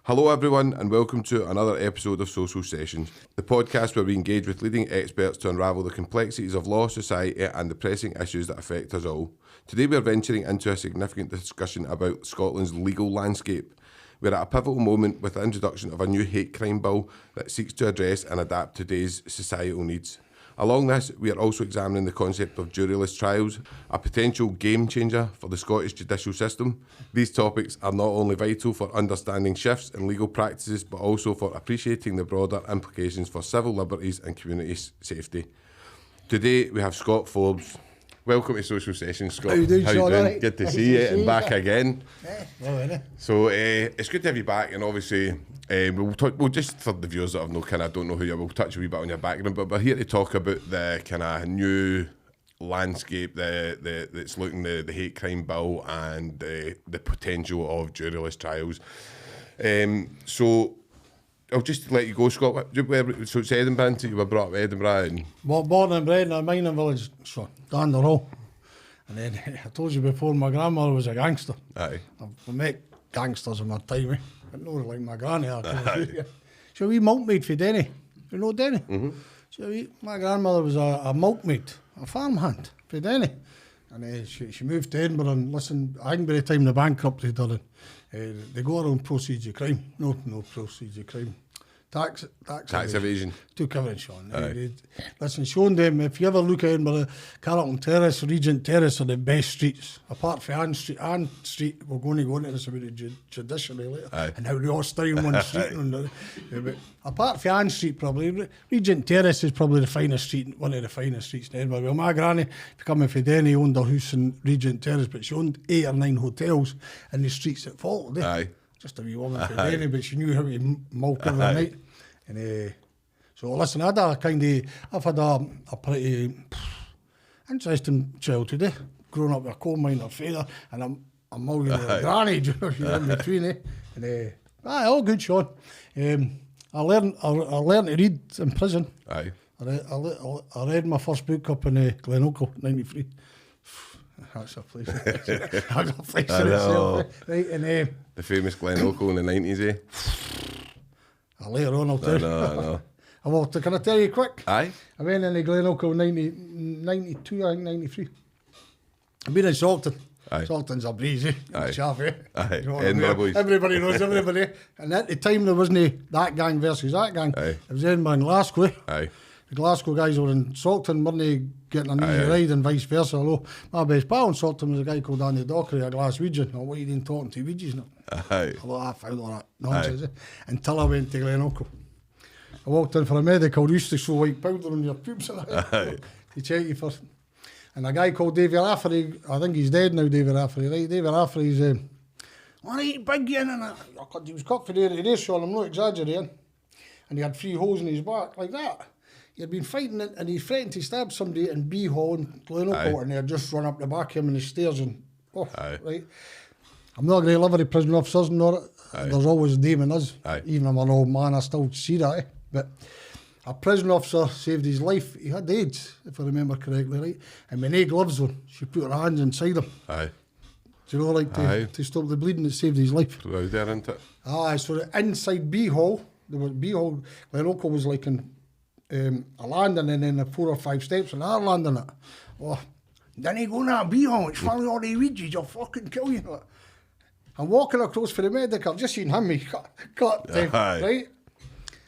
Hello everyone and welcome to another episode of Social Sessions, the podcast where we engage with leading experts to unravel the complexities of law, society and the pressing issues that affect us all. Today we are venturing into a significant discussion about Scotland's legal landscape. We're at a pivotal moment with the introduction of a new hate crime bill that seeks to address and adapt today's societal needs. Along this, we are also examining the concept of juryless trials, a potential game changer for the Scottish judicial system. These topics are not only vital for understanding shifts in legal practices, but also for appreciating the broader implications for civil liberties and community safety. Today, we have Scott Forbes. Welcome to Social Sessions, Scott. How you doing, Sean? Doing? Good to see you and back you. again. Well, So it's good to have you back, and obviously we'll just for the viewers that don't know who you are, we'll touch a wee bit on your background, but we're here to talk about the kind of new landscape that's looking the hate crime bill and the potential of juryless trials. So I'll just let you go, Scott. So it's Edinburgh, you were brought up in Edinburgh. And born and bred in a mining village, so down the road. And then I told you before, my grandmother was a gangster. Aye. I met gangsters in my time, but not like my granny. So we milkmaid for Denny. You know Denny? Mm-hmm. So my grandmother was a milkmaid, a farmhand for Denny. And she moved to Edinburgh and listen, I think by the time the bankruptcy done it, they go around proceeds of crime. No proceeds of crime. Tax evasion. Took everything, Sean. Listen, showing them, if you ever look at Edinburgh, Carlton Terrace, Regent Terrace are the best streets. Apart from Ann Street, we're going to go into this about the judiciary later. Aye. And how they all stay in one street. But apart from Ann Street, probably, Regent Terrace is probably the finest street, one of the finest streets in Edinburgh. Well, my granny, coming from Denny, owned a house in Regent Terrace, but she owned 8 or 9 hotels in the streets that followed. Aye. Just a wee woman from Denny, but she knew how to milk every night. And so listen, I've had a pretty interesting childhood, growing up with a coal miner father and a millionaire granny, in between, And all good, Sean. I learned to read in prison. Aye. I read my first book up in Glenorchy, 93. That's a place. That's a place in itself. Right, and The famous Glenorchy in the 90s, eh? Later on, I'll tell you. No. Well, can I tell you quick? Aye. I went in the Glenorchy 92, I think 93. I've been in Salton. Aye. Salton's a breeze, eh? Aye. Chaff, eh? Aye. You know what I Edinburgh mean? boys. Everybody knows everybody. And at the time, there wasn't that gang versus that gang. Aye. It was Edinburgh and Glasgow. Aye. The Glasgow guys were in Salton, weren't getting an easy ride and vice versa. Although my best pal in Salton was a guy called Andy Dockery, a Glaswegian. What are you doing talking to Weegies now? Aye. Although I found all that nonsense, until I went to Glenorchy. I walked in for a medical, they used to show white powder on your pubes and that, to check you first. And a guy called Davy Rafferty, I think he's dead now, Davy Rafferty, right? Davy Rafferty's, alright, big in and he was cut for the Sean, I'm not exaggerating. And he had 3 holes in his back, like that. He had been fighting it and he threatened to stab somebody in B Hall in Glenorchy and they had just run up the back of him in the stairs and, right? I'm not going to live with the prison officers, nor there's always a name in us. Even I'm an old man, I still see that, But a prison officer saved his life. He had AIDS, if I remember correctly, right? And when he gloves on, she put her hands inside him. Aye. Do you know, like to stop the bleeding, it saved his life. Right there, isn't it? Aye, so the inside B Hall, there was B Hall, Glenorchy was like in a landing and then 4 or 5 steps and our landing it. Oh, then he go in that B Hall, it's full of all the Ouija's, I'll fucking kill you. I'm walking across for the medical, I've just seen him, he cut right?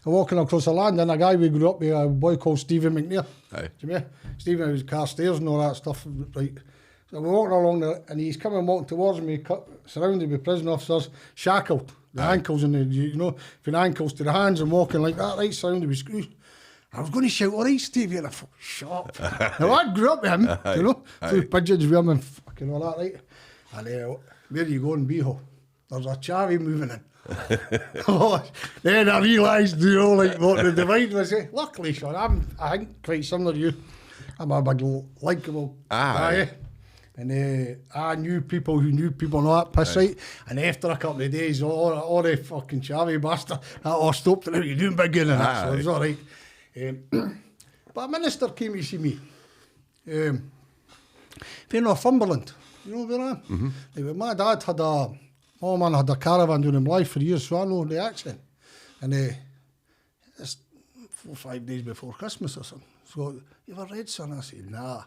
I'm walking across the land and a guy we grew up with, a boy called Stephen McNair. Aye. Do you know? Stephen was Carstairs and all that stuff, right? So we're walking along there and he's walking towards me, surrounded with prison officers, shackled, the ankles and from the ankles to the hands and walking like that, right, surrounded with screws. I was going to shout, all right, Stevie, and I thought, shut up. Now, I grew up with him, through pigeons with him and fucking all that, right? And where you going, Beho? There's a chavvy moving in. Then I realised, what the divide was. Luckily, Sean, I think quite similar to you. I'm a big, likeable guy. And I knew people who knew people and all that piss, right? And after a couple of days, all the fucking chavvy bastard, that all stopped and you're doing big in and that, so it was all right. But a minister came to see me. For Northumberland, you know where I am? Mm-hmm. My dad had Oh man, I had a caravan down in Blythe for years, so I know the accent. And it's 4 or 5 days before Christmas or something. So, you ever read, son? I said, nah.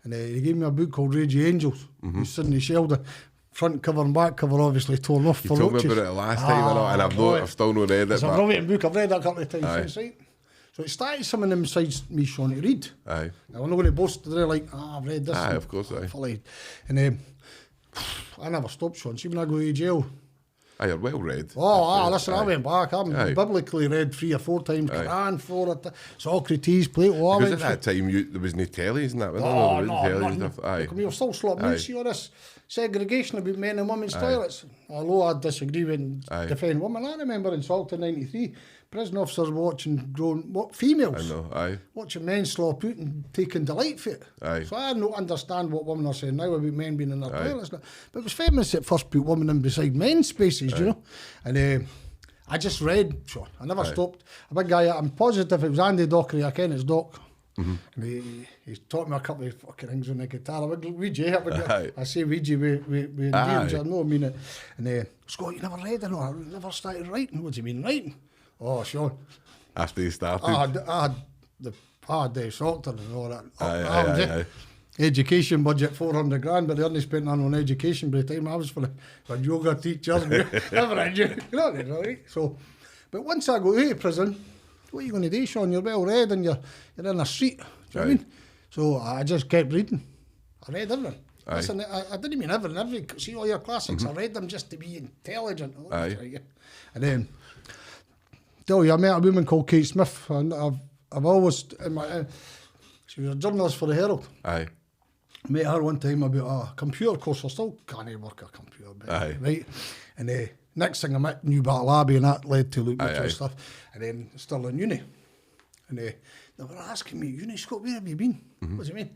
And he gave me a book called Ragey Angels. Sidney Sheldon. Front cover and back cover obviously torn off. You told me about it the last time, and I've still not read it. It's a brilliant book. I've read it a couple of times. So it started something inside me, Sean, to read. Aye. Now, I'm not going to boast today like, I've read this. Aye, of course, aye. Fully. And I never stopped, Sean. See, when I go to jail. Aye, you're well read. Listen, I went back. I'm biblically read 3 or 4 times. Quran, 4 Socrates, Plato. Because at that time, there was no tellies and that. We were still slot me. See all this segregation about men and women's toilets. Although I disagree with defend women, I remember in Salton 93, prison officers watching grown females. I know, aye. Watching men slop out and taking delight for it. Aye. So I don't understand what women are saying now about men being in their toilets. But it was feminists that first put women in beside men's spaces, you know. And I just read, Sean. I never stopped. A big guy, I'm positive it was Andy Dockery, I ken his doc. And he's taught me a couple of fucking things on the guitar. A big Ouija. I say Ouija with James, I know I mean it. And Scott, you never read it? No, I never started writing. What do you mean writing? Oh, Sean. After you started? I had the doctor and all that. Education budget 400 grand, but they only spent none on education by the time I was for yoga teachers. So, but once I go out of prison, what are you going to do, Sean? You're well read and you're in the street. Do you know what I mean? So I just kept reading. I read everything. Listen, I didn't mean everything. See all your classics, I read them just to be intelligent. And then, tell you, I met a woman called Kate Smith, and I've always, she was a journalist for the Herald. Met her one time about a computer course. I still can't work a computer, right? And next thing I met New Battle and that led to look at stuff. And then still in uni. And they were asking me, uni, Scott, where have you been? What do you mean?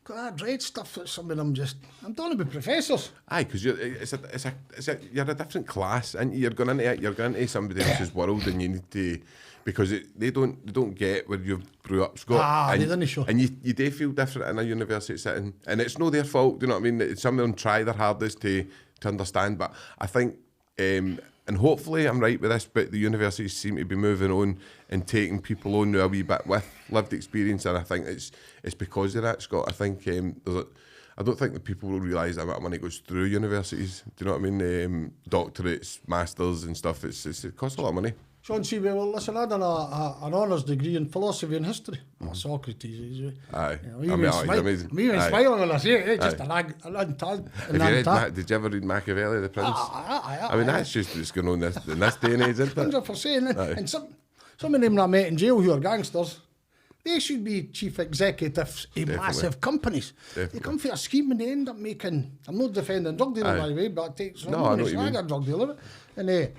Because I'd read stuff that some of them I'm talking about professors. Aye, because you're a different class, and you're going into somebody else's world, and you need to, because they don't get where you grew up, Scott. They didn't show. And you do feel different in a university setting, and it's not their fault. Do you know what I mean? Some of them try their hardest to understand, but I think, and hopefully I'm right with this, but the universities seem to be moving on and taking people on now a wee bit with lived experience, and I think it's because of that, Scott. I think I don't think that people will realise that money goes through universities. Do you know what I mean? Doctorates, masters and stuff. It costs a lot of money. Sean, see, well, listen, I done an honours degree in philosophy and history. Socrates. Aye. Amazing. Me even smiling when I say it, just Did you ever read Machiavelli, The Prince? I mean, that's just what's going on in this day and age, isn't it? 100%. And some of them that I met in jail who are gangsters, they should be chief executives in massive companies. Definitely. They come for a scheme and they end up making, I'm not defending drug dealers by the way, but I take some drug dealer. And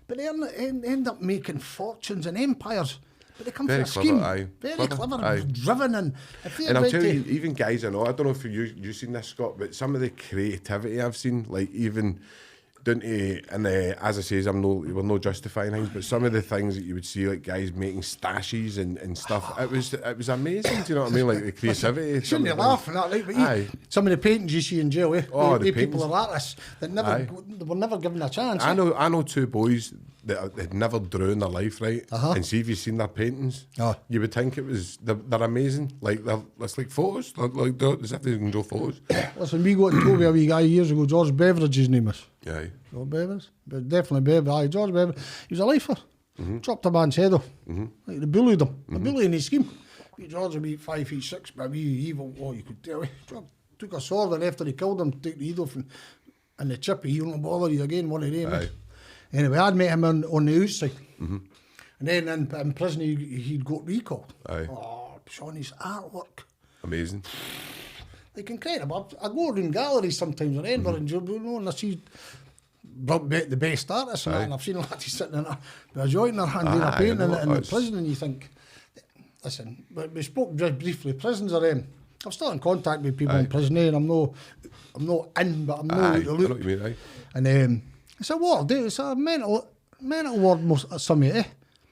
but they end up making fortunes and empires. But they come for a scheme. Very clever, driven. And I'll tell you, even guys I know, I don't know if you've seen this, Scott, but some of the creativity I've seen, like even down to, and as I say, we're not justifying things, but some of the things that you would see, like guys making stashes and stuff, it was amazing. Do you know what I mean? Like the creativity. Shouldn't you laugh at that, right? But some of the paintings you see in jail, the people are artists that they were never given a chance. I know 2 boys that had never drew in their life, right? And see if you've seen their paintings, you would think they're amazing. Like it's like photos, like as if they can draw photos. Listen, we got told by a wee guy years ago, George Beveridge's name is. Aye. George Beveridge, but definitely Beveridge. Aye, George Beveridge. He was a lifer. Chopped a man's head off. Like they bullied him. A bullying his scheme. George would be 5'6", but wee evil. Oh, you could tell. Took a sword, and after he killed him, took the head off and the chip. He won't bother you again. One of them. Anyway, I'd met him on the outside. And then in prison, he'd got recalled. Oh, Sean, his artwork. Amazing. Like incredible. I go around galleries sometimes in Edinburgh and I see the best artists and I've seen lads sitting in a joint in their hand doing a painting in the prison, and you think, listen, we spoke just briefly, prisons are I'm still in contact with people in prison, and I'm not in, but I'm not to look. I know what you mean, And it's a ward, it's a mental ward, some of it.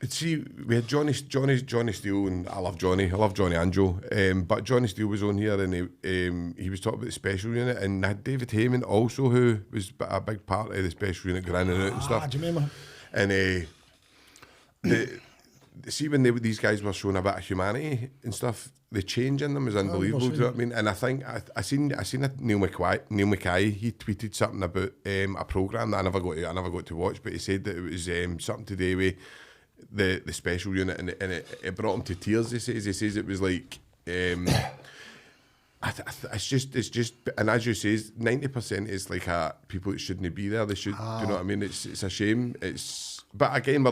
See, we had Johnny Steele, and I love Johnny and Joe. But Johnny Steele was on here, and he was talking about the special unit, and had David Heyman also, who was a big part of the special unit, grinning out and stuff. Do you remember? And see, when these guys were showing a bit of humanity and stuff, the change in them was unbelievable. Do you know what I mean? And I think I seen Neil Mackay. He tweeted something about a program that I never got to watch, but he said that it was something to do with the special unit, and it brought him to tears. He says it was like it's just, and as you say, 90% is like people that shouldn't be there. They should. Do you know what I mean? It's a shame. But again,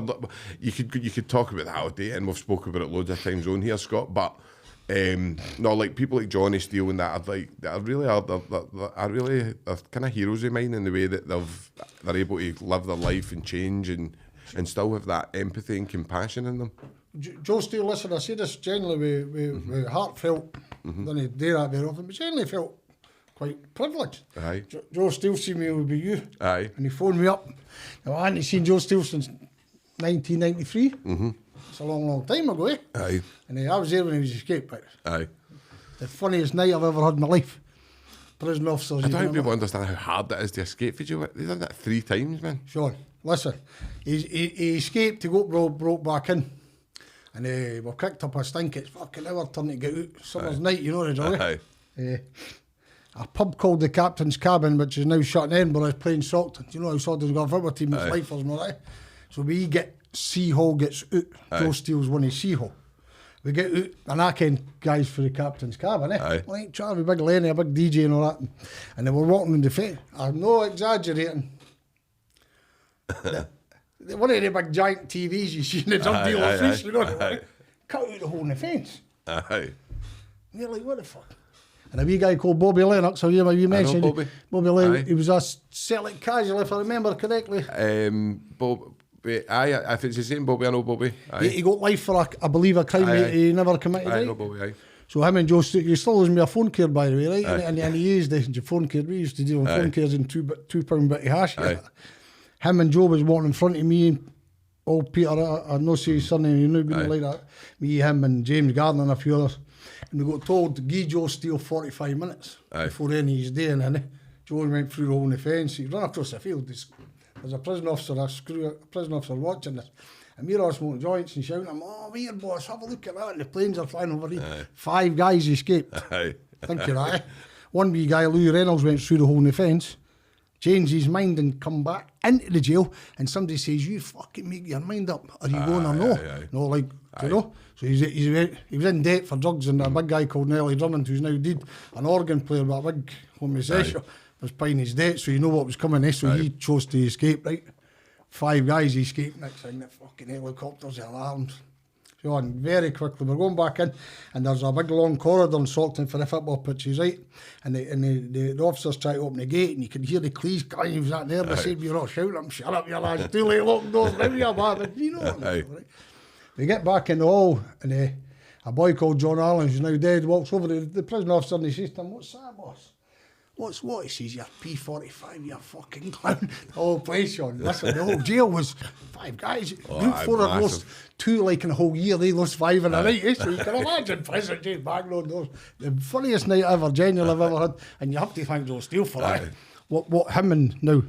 you could talk about that all day, and we've spoken about it loads of times on here, Scott. But no, like people like Johnny Steele and that are really kind of heroes of mine in the way that they're able to live their life and change and still have that empathy and compassion in them. Joe Steele, listen, I say this genuinely with heartfelt. Don't do that very often, but genuinely felt quite privileged. Aye. Joe Steele seen me with you. Aye. And he phoned me up. Now, I hadn't seen Joe Steele since 1993. It's a long time ago, eh? Aye. And I was there when he was escaped. Aye. The funniest night I've ever had in my life. Prison officers. I don't think people understand how hard that is to escape. They've done that 3 times, man. Sean, listen, he escaped to go broke back in. And we kicked up a stink. It's fucking our turn to get out. Summer's night, you know the drill. A pub called the Captain's Cabin, which is now shut in Edinburgh, is playing Stockton. Do you know how Stockton's got a football team with lifers and all that? So we get Seahall gets out. Joe Steele's one of Seahall. We get out, and I ken guys for the Captain's Cabin, like Charlie, big Lenny, a big DJ and all that. And they were walking in the face. I'm not exaggerating. One of the big giant TVs you see in the Dundee office, you know, cut out the hole in the fence. And you're like, what the fuck? And a wee guy called Bobby Lennox, you mentioned Bobby. Bobby Lennox, he was a Celtic casual, if I remember correctly. If it's the same Bobby, I know Bobby. He got life for, I believe, a crime he never committed. I know Bobby, So him and Joe, he still owes me a phone care, by the way, right? And he used the phone care. We used to deal on phone cares in £2 bit of hash. Him and Joe was walking in front of me. Old Peter, I know say his surname, you know, like that. Me, him, and James Gardner and a few others. And we got told to give Joe Steele 45 minutes before any of his day. And Joe went through the hole in the fence. He ran across the field. There's a prison officer watching this. And we're all smoking joints and shouting, "Oh, here, boss, have a look at that." And the planes are flying over here. 5 guys escaped. Think you're right. One wee guy, Louis Reynolds, went through the hole in the fence, changed his mind and come back into the jail. And somebody says, "You fucking make your mind up. Are you going or no?" No, like, you know. So he was in debt for drugs, and a big guy called Nelly Drummond, who's now dead, an organ player, but a big homosexual, was paying his debt, so you know what was coming, so he chose to escape, right? 5 guys escaped. Next thing, the fucking helicopters, the alarms. So on very quickly, we're going back in, and there's a big long corridor in Stockton for the football pitches, right? And the officers try to open the gate, and you could hear the police guy who was out there. They said, "You're all shouting, I'm shut up, you lads, too late, lock doors, now you're bad." You know what I mean, right? We get back in the hall, and a boy called John Allen, who's now dead, walks over to the prison officer, and he says to him, "What's that, boss?" What? He says, "You're P45, you fucking clown." The whole place, Sean. Listen, the whole jail was 5 guys. Group 4 had lost 2 like in a whole year. They lost 5 in a night. So you can imagine prison jail backload those. The funniest night ever, genuinely I've ever had. And you have to thank Joe Steele for that. What him and now.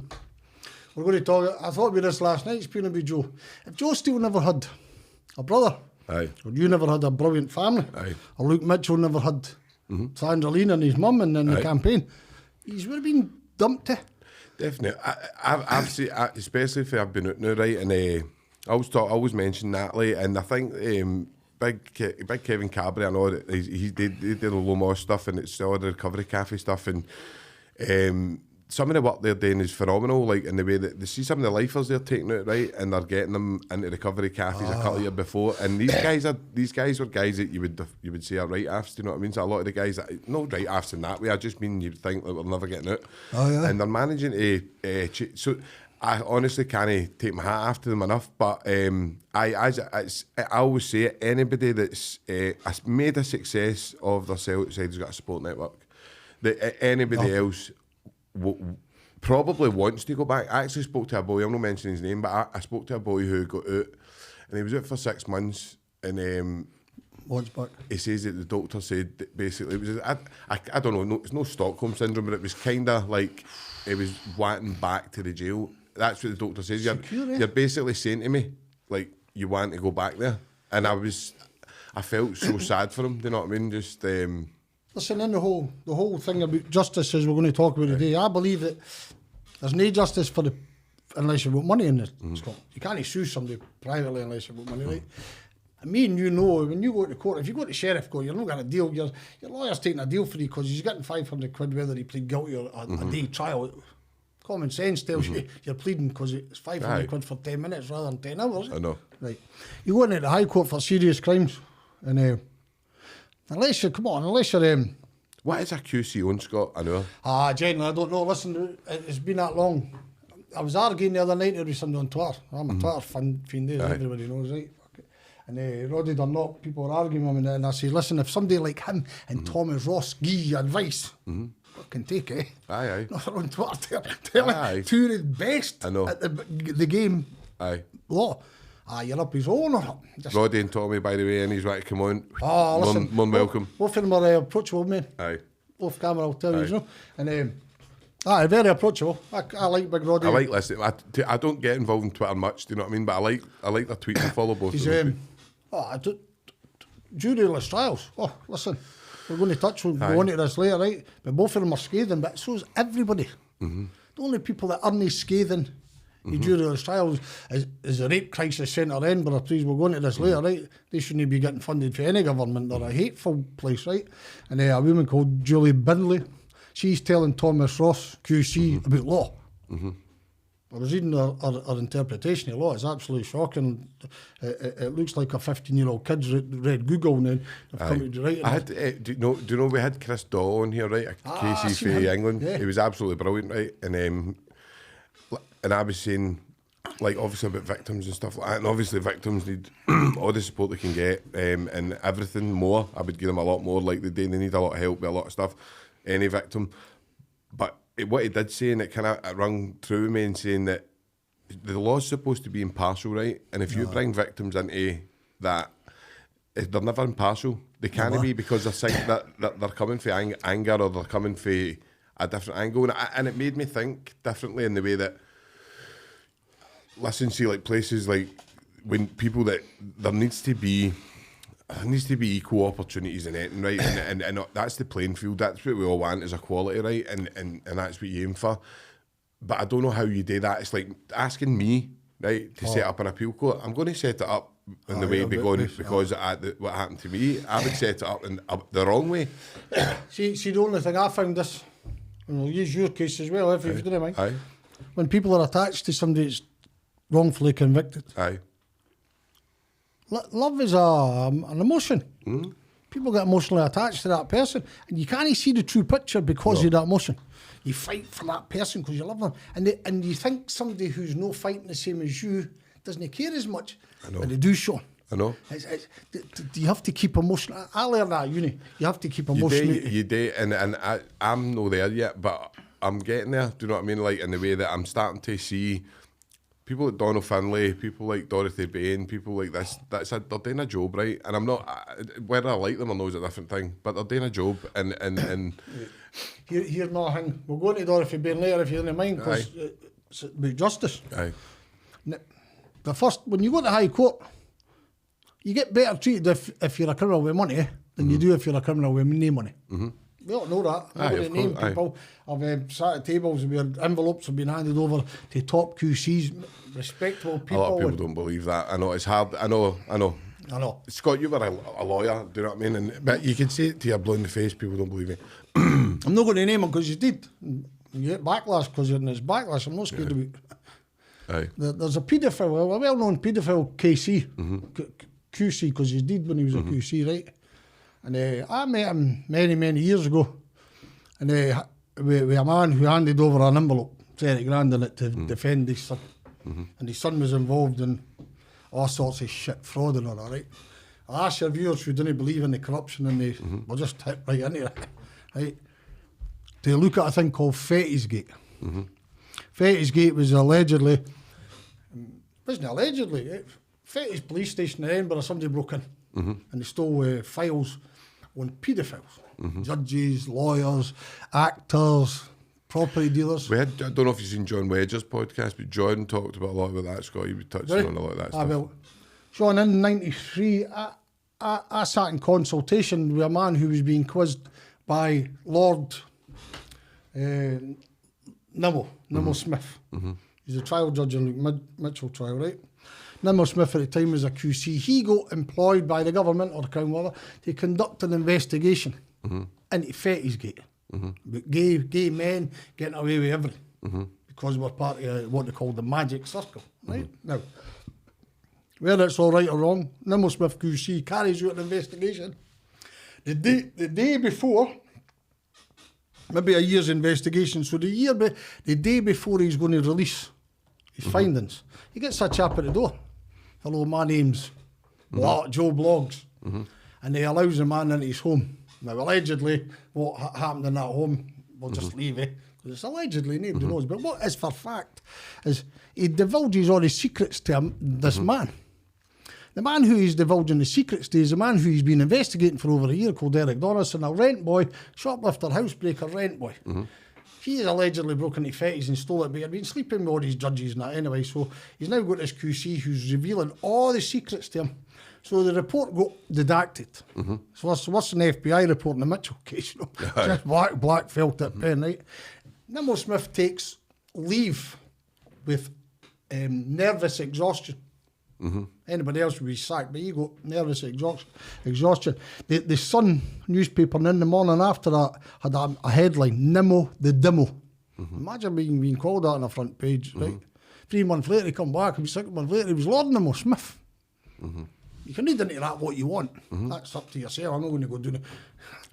We're going to talk. I thought about this last night, speaking about Joe. If Joe Steele never had a brother, or you never had a brilliant family, or Luke Mitchell never had Sandra Lean and his mum in the campaign, he would have been dumped to. Definitely. I've seen, especially if I've been out now, right, and I always mention Natalie, and I think big Kevin Cabry, I know that he did the low moss stuff, and it's still the recovery cafe stuff, and some of the work they're doing is phenomenal, like in the way that they see some of the lifers they're taking out, right, and they're getting them into recovery cafes a couple of years before, and these guys were guys that you would say are right afs, do you know what I mean? So a lot of the guys that no right afs in that way, I just mean you'd think that we're never getting out, and they're managing to so I honestly can't take my hat after them enough, but I always say it, anybody that's made a success of their side has got a support network. That anybody else probably wants to go back. I actually spoke to a boy, I'm not mentioning his name, but I spoke to a boy who got out and he was out for 6 months, and What's back? he says that the doctor said that basically it was I don't know, it's no Stockholm syndrome, but it was kind of like he was wanting back to the jail. That's what the doctor says. You're basically saying to me like you want to go back there, and I felt so sad for him. Do you know what I mean? Just listen, in the whole thing about justice as we're going to talk about today, I believe that there's no justice unless you've got money in this. You can't sue somebody privately unless you've got money, right? And me and you know, when you go to court, if you go to sheriff court, you're not getting a deal. Your lawyer's taking a deal for you because he's getting 500 quid whether he plead guilty or a day trial. Common sense tells you you're pleading because it's 500 quid for 10 minutes rather than 10 hours. I know. Right. You go into the High Court for serious crimes, and unless you're... what is a QC on, Scott? I know. Generally, I don't know. Listen, it's been that long. I was arguing the other night with somebody on Twitter. I'm a Twitter fiend, as everybody knows, right? And Roddy Dunlop, people were arguing with me, and I say, listen, if somebody like him and Thomas Ross give you advice, fucking take it. Aye. Not on Twitter telling two of the best at the game law. You're up his own or just... Roddy and Tommy, by the way, and he's right to come on. Listen. More welcome. Both of them are approachable, man. Aye. Off camera, I'll tell you, you know. And very approachable. I like Big Roddy. I like listening. I don't get involved in Twitter much, do you know what I mean? But I like their tweets. I follow both of them. Juryless trials. Listen, we're going to go on to this later, right? But both of them are scathing, but so's everybody. The only people that aren't scathing in Juryless trials is the Rape Crisis Centre Edinburgh. Please, we're going to this later, right? They shouldn't be getting funded for any government. They're a hateful place, right? And a woman called Julie Bindley, she's telling Thomas Ross, QC, about law. I was reading her interpretation of law. It's absolutely shocking. It looks like a 15-year-old kid's read Google and then have come to write. Do you know we had Chris Daw on here, right? Casey for England. Yeah. He was absolutely brilliant, right? And I was saying, like, obviously about victims and stuff like that. And obviously victims need all the support they can get and everything more. I would give them a lot more. Like they need a lot of help with a lot of stuff. Any victim. But what he did say, and it kind of rung through me, and saying that the law's supposed to be impartial, right? And if you bring victims into that, they're never impartial. They can't be, because they're saying that they're coming for anger or they're coming for a different angle. And it made me think differently in the way that, listen, see, like places like when people that there needs to be equal opportunities in anything, right? and that's the playing field. That's what we all want, is equality, right? And that's what you aim for. But I don't know how you do that. It's like asking me, right, to set up an appeal court. I'm going to set it up in the way because what happened to me. I would set it up in the wrong way. See, the only thing I found this, and we'll use your case as well, if you don't mind. Aye. When people are attached to somebody that's wrongfully convicted. Aye. Love is an emotion. People get emotionally attached to that person, and you can't see the true picture because of that emotion. You fight for that person because you love them, and you think somebody who's no fighting the same as you doesn't care as much, but they do, Sean. I know. You have to keep emotional. I learned that at uni. You have to keep emotional. You do, and I'm not there yet, but I'm getting there. Do you know what I mean? Like, in the way that I'm starting to see people like Donald Finlay, people like Dorothy Bain, people like this, they're doing a job, right? And I'm not, whether I like them or not is a different thing, but they're doing a job. And Here's another thing. We'll go to Dorothy Bain later if you don't mind, because it's about justice. Aye. When you go to High Court, you get better treated if you're a criminal with money than you do if you're a criminal with no money. We all know that. Nobody name people. I've sat at tables where envelopes have been handed over to top QCs, respectable people. A lot of people don't believe that. I know, it's hard. I know. Scott, you were a lawyer, do you know what I mean? But you can say it to your blow in the face, people don't believe it. I'm not going to name him because you did. You get backlash because it's backlash. I'm not scared of it. Aye. There's a paedophile, a well-known paedophile KC, QC, because he did when he was a QC, right? And I met him many, many years ago, and with a man who handed over an envelope, 30 grand in it, to defend his son. And his son was involved in all sorts of shit, fraud and all that, right? I'll ask your viewers who didn't believe in the corruption, and we'll just hit right into it, right? To look at a thing called Fetty's Gate. Fetty's Gate was allegedly, wasn't allegedly, Fetty's police station in Edinburgh, somebody broke in and they stole files on paedophiles. Judges, lawyers, actors, property dealers. I don't know if you've seen John Wedger's podcast, but John talked about a lot about that, Scott. He was touching on a lot of that stuff. Well, Sean, in 93, I sat in consultation with a man who was being quizzed by Lord Nimmo Smith. He's a trial judge in the Mitchell trial, right? Nimmo Smith at the time was a QC. He got employed by the government or the Crown, whatever, to conduct an investigation into Fetty's Gate. But gay men getting away with everything because we're part of what they call the magic circle, right? Now, whether it's all right or wrong, Nimmo Smith QC carries out an investigation. The day before, maybe a year's investigation, so the day before he's going to release his findings, he gets a chap at the door. Hello, my name's Joe Bloggs. And he allows the man into his home. Now, allegedly, what happened in that home, we'll just leave it. It's allegedly, nobody knows. But what is for fact is he divulges all his secrets to this man. The man who he's divulging the secrets to is a man who he's been investigating for over a year called Eric Donaldson, a rent boy, shoplifter, housebreaker, rent boy. He has allegedly broken into Fetty's and stole it, but he'd been sleeping with all these judges and that anyway, so he's now got this QC who's revealing all the secrets to him. So the report got redacted. So what's an FBI report in the Mitchell case? You know? Just black felt at pen, right? Nimmo Smith takes leave with nervous exhaustion. Anybody else would be sacked, but he got nervous exhaustion. The Sun newspaper in the morning after that had a headline, Nimmo the Dimmo. Imagine being called that on the front page, right? 3 months later, he come back, and 6 months later, he was Lord Nimmo Smith. You can read into that what you want. That's up to yourself. I'm not going to go do it.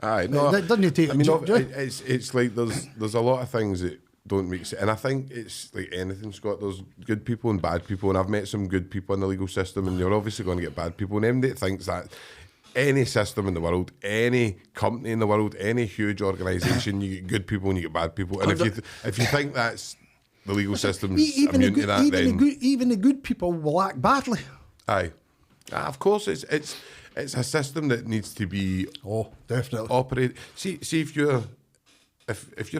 Aye, no. That doesn't take. I mean, it's like there's a lot of things that don't make sense, and I think it's like anything, Scott. There's good people and bad people, and I've met some good people in the legal system, and you're obviously going to get bad people. And anybody that thinks that any system in the world, any company in the world, any huge organisation, you get good people and you get bad people. And if you think that's the legal system's immune to that, even the good people will act badly. Aye. Of course, it's a system that needs to be definitely operated. See if you're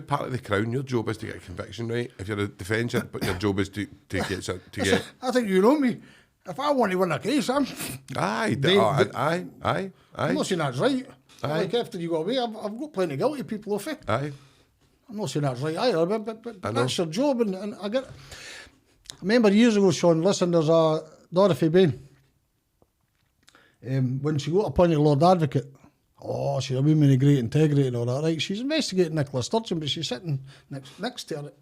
part of the Crown, your job is to get a conviction, right? If you're a defence, but your job is to get. I think you know me. If I want to win a case, I'm. Aye. I'm not saying that's right. Aye. Like after you go away, I've got plenty of guilty people off it. Aye. I'm not saying that's right either, but that's your job, and I get. I remember years ago, Sean. Listen, there's a Dorothy Bain. When she got appointed Lord Advocate, she's a woman of great integrity and all that, right? She's investigating Nicola Sturgeon, but she's sitting next to her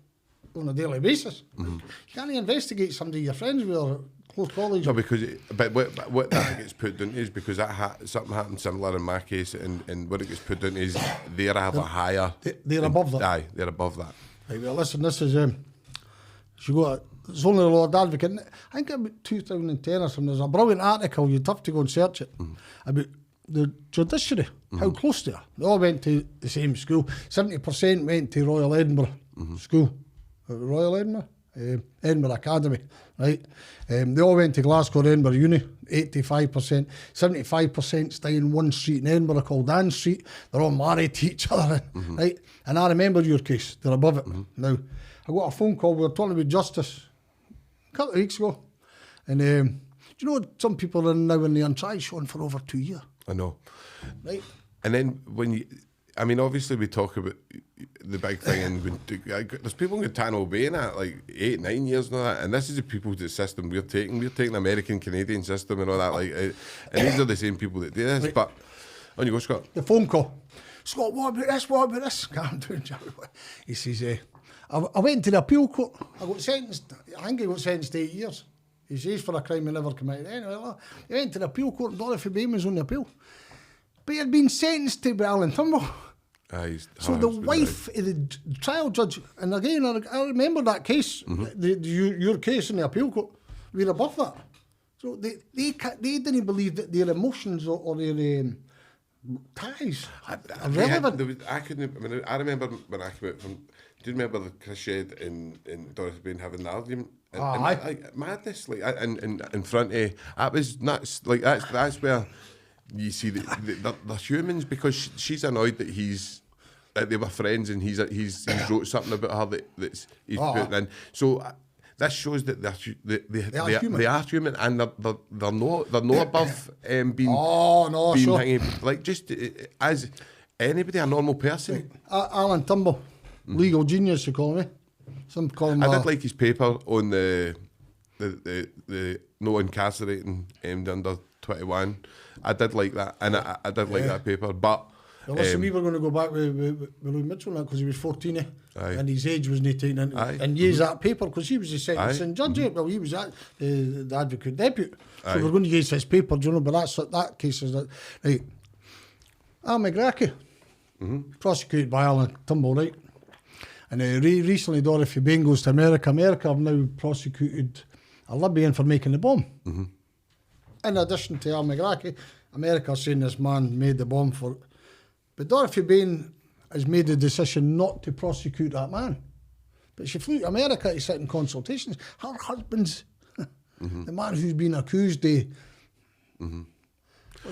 on a daily basis. You can't investigate somebody you're friends with or close colleagues. No, because what that gets put down is because something happened similar in my case, and what it gets put down is they're a higher. They're above that. Aye, they're above that. Right, well, listen, this is she got. It's only the Lord Advocate. I think about 2010 or something. There's a brilliant article, you'd have to go and search it, about the judiciary, how close they are. They all went to the same school. 70% went to Royal Edinburgh School. Royal Edinburgh? Edinburgh Academy, right? They all went to Glasgow Edinburgh Uni, 85%. 75% stay in one street in Edinburgh called Ann Street. They're all married to each other, right? And I remember your case. They're above it. Now, I got a phone call. We were talking about justice a couple of weeks ago. And do you know some people are now in the untried Sean for over 2 years? I know. Right. And then obviously we talk about the big thing, and there's people in Guantanamo Bay in that, like 8, 9 years and all that, and this is the people, the system we're taking the American, Canadian system and all that, and these are the same people that do this, right. But, on you go, Scott. The phone call. Scott, what about this? Calm down, Jerry. He says, I went to the appeal court. I got sentenced. I think he got sentenced to 8 years. He says for a crime he never committed. Anyway, he went to the appeal court, and Dorothy Bain was on the appeal. But he had been sentenced to Alan Turnbull. So the wife of the trial judge, and again, I remember that case, your case in the appeal court, we were above that. So they didn't believe that their emotions or their ties are relevant. I remember when I came out from Do you remember the Chris Shedd and Dorothy Bain having the argument? And, Aye. like madness, like in front of that was nuts. Like that's where you see the humans, because she's annoyed that they were friends and he's wrote something about her that's he's putting in. So this shows that they are human, and they're not above being hanging, like just as anybody, a normal person. Alan Turnbull, legal genius, you call me. Some call him. I did like his paper on the no incarcerating under 21. I did like that, and I did like that paper. But well, listen, we were going to go back with Louis Mitchell now, because he was 14, and his age wasn't 18, and use that paper because he was the sentencing judge. Well, he was the advocate deputy, so we're going to use his paper, do you know? But that case is that right. Al McGrackie, prosecuted by Alan Turnbull, right? And recently Dorothy Bain goes to America. America have now prosecuted a Libyan for making the bomb. In addition to Al McGrackie, America saying this man made the bomb for... But Dorothy Bain has made the decision not to prosecute that man. But she flew to America to sit in consultations. Her husband's the man who's been accused of...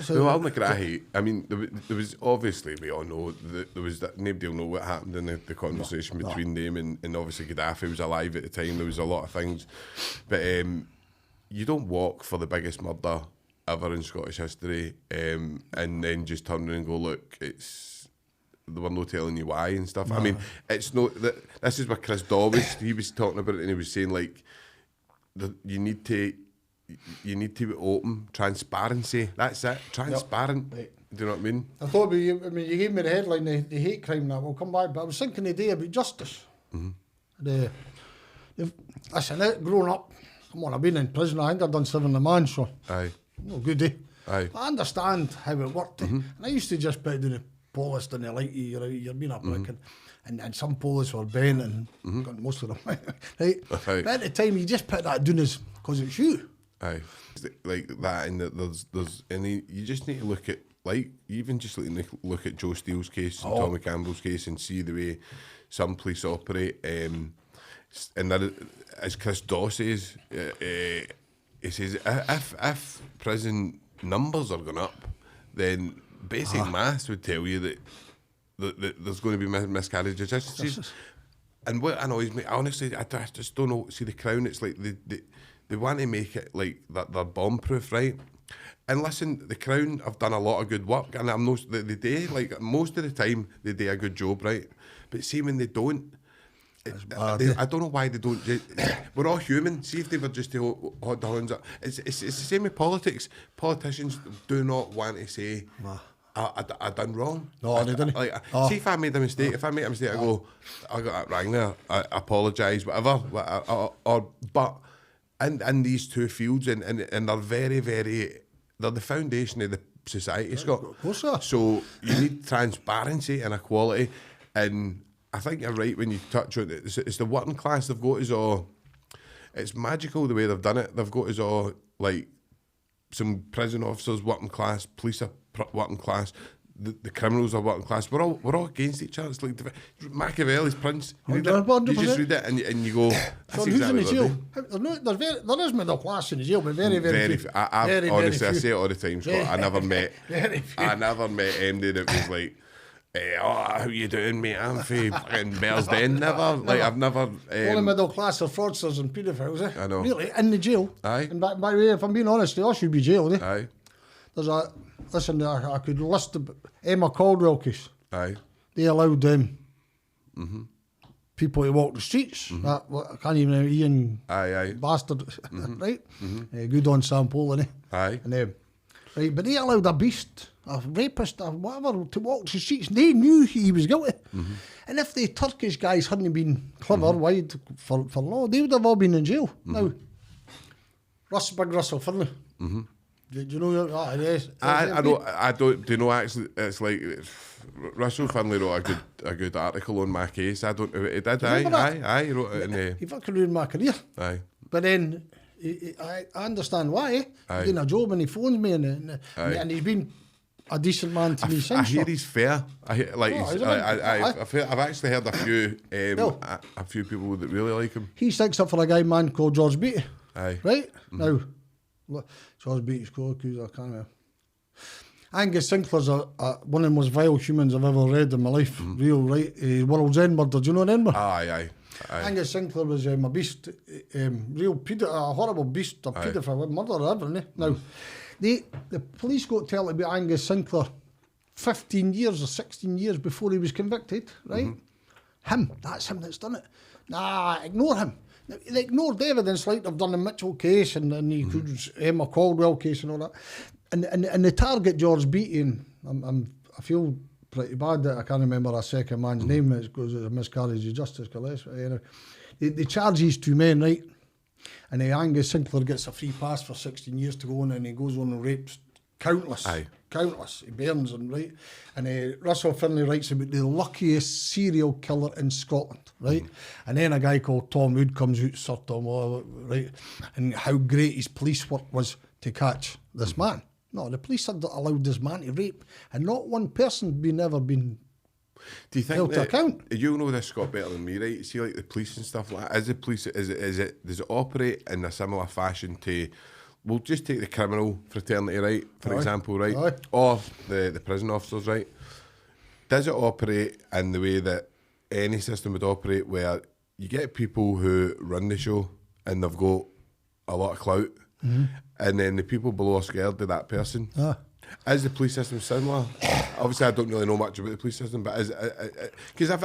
No, Al McGrackie, I mean, there was obviously, we all know, there was that nobody will know what happened in the conversation between them, and obviously Gaddafi was alive at the time. There was a lot of things. But you don't walk for the biggest murder ever in Scottish history and then just turn around and go, look, they were no telling you why and stuff. I mean, it's no... This is what Chris Daw he was talking about it, and he was saying, like, you need to be open, transparency. That's it, transparent. Yep. Do you know what I mean? I thought, you gave me the headline, the hate crime, that we'll come back, but I was thinking today about justice. Listen, growing up, come on, I've been in prison. I think I've done 7 a man, so no good, eh? Aye. I understand how it worked. And I used to just put down the police and they like you're being a prick, and some police were bent and got most of them right. But at the time, you just put that down as because it's you. Aye, like that, and there's any. You just need to look at, like, even just look at Joe Steele's case and Tommy Campbell's case and see the way some police operate. And that, as Chris Daw says, he says if prison numbers are going up, then basic maths would tell you that there's going to be miscarriages. And what annoys me, honestly, I just don't know. See, the Crown, it's like they want to make it like that they're bomb-proof, right? And listen, the Crown have done a lot of good work, and they do, like, most of the time, they do a good job, right? But see, when they don't, I don't know why they don't. We're all human. See, if they were just to hold the hands up. It's the same with politics. Politicians do not want to say, I done wrong. No, they didn't. Like, see, if I made a mistake, I go, I got that wrong there. I apologise, whatever. But in these two fields, and they're very, very, they're the foundation of the society, Scott. Of course, sir. So you need transparency and equality, and I think you're right when you touch on it. It's the working class they've got us all. It's magical the way they've done it. They've got us all, like, some prison officers working class, police are working class, the criminals are working class. We're all against each other. It's like Machiavelli's Prince. You just read it and you go, so who's in the jail? There is middle class in the jail, but very few. Honestly, I say it all the time, Scott. I never met MD that was like, how you doing, mate? I'm from fucking Bears Den. Never. Like, I've never... all the middle class are fraudsters and paedophiles, eh? I know. Really, in the jail. Aye. And by the way, if I'm being honest, they all should be jailed, eh? Aye. There's listen, I could list the Emma Caldwell case. Aye. They allowed them people to walk the streets. I can't even remember, Ian Bastard, right? Good on Sam Polan, eh? Aye. And right, but they allowed a beast, a rapist, or whatever, to walk the streets. They knew he was guilty. And if the Turkish guys hadn't been clever, wide for law, they would have all been in jail. Now, Big Russell Finlay. Do you know that? I know. I don't. Do you know? Actually, it's like Russell Finlay wrote a good article on my case. I don't. He did. Aye. He wrote it in. He fucking ruined my career. Aye. But then I understand why. He's doing a job and he phones me and he's been a decent man to me I since. hear he's fair. I hear, like Oh, he's, isn't I've actually heard Bill. a few people that really like him. He sticks up for a guy, man, called George Beattie. Aye. Right? Now, look, George Beattie's called, I can't remember. Angus Sinclair's one of the most vile humans I've ever read in my life. Real, right? World's End murder. Do you know an Edinburgh? Aye. Angus Sinclair was a beast, real a horrible beast, a paedophile, murderer, everything. Now, the police got told about Angus Sinclair 15 years or 16 years before he was convicted, right? That's him that's done it. Nah, ignore him. They ignored evidence like they've done the Mitchell case and the Emma Caldwell case and all that. And the target George Beattie, and I feel pretty bad that I can't remember a second man's name. It goes as a miscarriage of justice. Anyway, they charge these two men, right? And Angus Sinclair gets a free pass for 16 years to go on, and he goes on and rapes countless. He burns them, right? And Russell Finlay writes about the luckiest serial killer in Scotland, right? And then a guy called Tom Wood comes out, Sir Tom, right? And how great his police work was to catch this man. No, the police had allowed this man to rape, and not one person ever been Do you think held to account. You know this, Scott, better than me, right? See, like the police and stuff like that. Is the police, does it operate in a similar fashion to, we'll just take the criminal fraternity, right, for example, right? Aye. Or the prison officers, right? Does it operate in the way that any system would operate, where you get people who run the show and they've got a lot of clout, and then the people below are scared of that person? Is the police system similar? Obviously, I don't really know much about the police system, but because if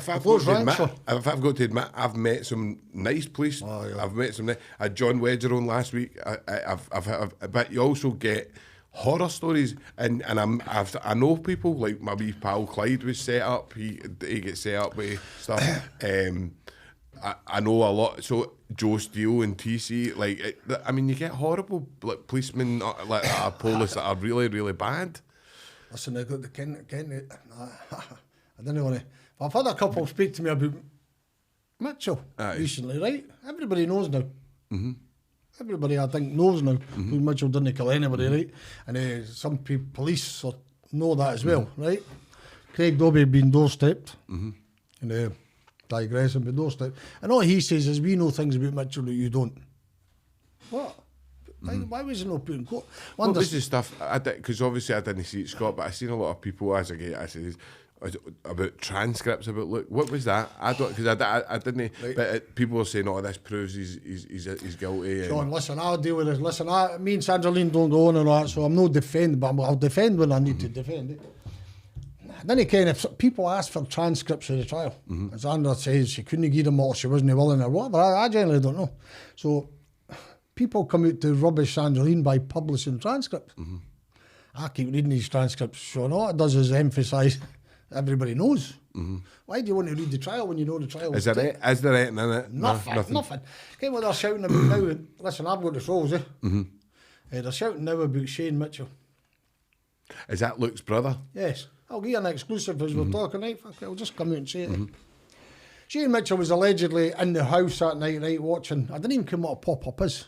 I've got to admit, I've met some nice police. I've met some. I had John Wedger on last week. But you also get horror stories, and I know people like my wee pal Clyde was set up. He gets set up with stuff. I know a lot. So Joe Steele and TC, you get horrible policemen, police that are really, really bad. Listen, I got I don't know. I've had a couple speak to me about Mitchell recently, right? Everybody knows now. Everybody, I think, knows now who Mitchell didn't kill anybody, right? And some people, police know that as well, right? Craig Dobie been doorstepped, and digressing, but doorstep. And all he says is, we know things about Mitchell that you don't. What? Why was it not put in court? Well, this is stuff, because obviously I didn't see it, Scott, but I've seen a lot of people as I say, about transcripts about, look, what was that? I don't, because I didn't, right. But people were saying, oh, this proves he's guilty. John, listen, I'll deal with this. Listen, me and Sanderline don't go on and all that, so I'm no defending, but I'll defend when I need to defend it. Then again, if people ask for transcripts of the trial, as Andra says, she couldn't give them all, she wasn't willing or whatever, I generally don't know. So people come out to rubbish Sanderline by publishing transcripts. I keep reading these transcripts, so all it does is emphasise everybody knows. Why do you want to read the trial when you know the trial is there anything in it? Nothing. Okay, what they're shouting about now, listen, I've got the trolls, they're shouting now about Shane Mitchell. Is that Luke's brother? Yes. I'll give you an exclusive as we're talking, right? Fuck it, I'll just come out and say it. Shane Mitchell was allegedly in the house that night, right, watching, I didn't even care what a pop-up is.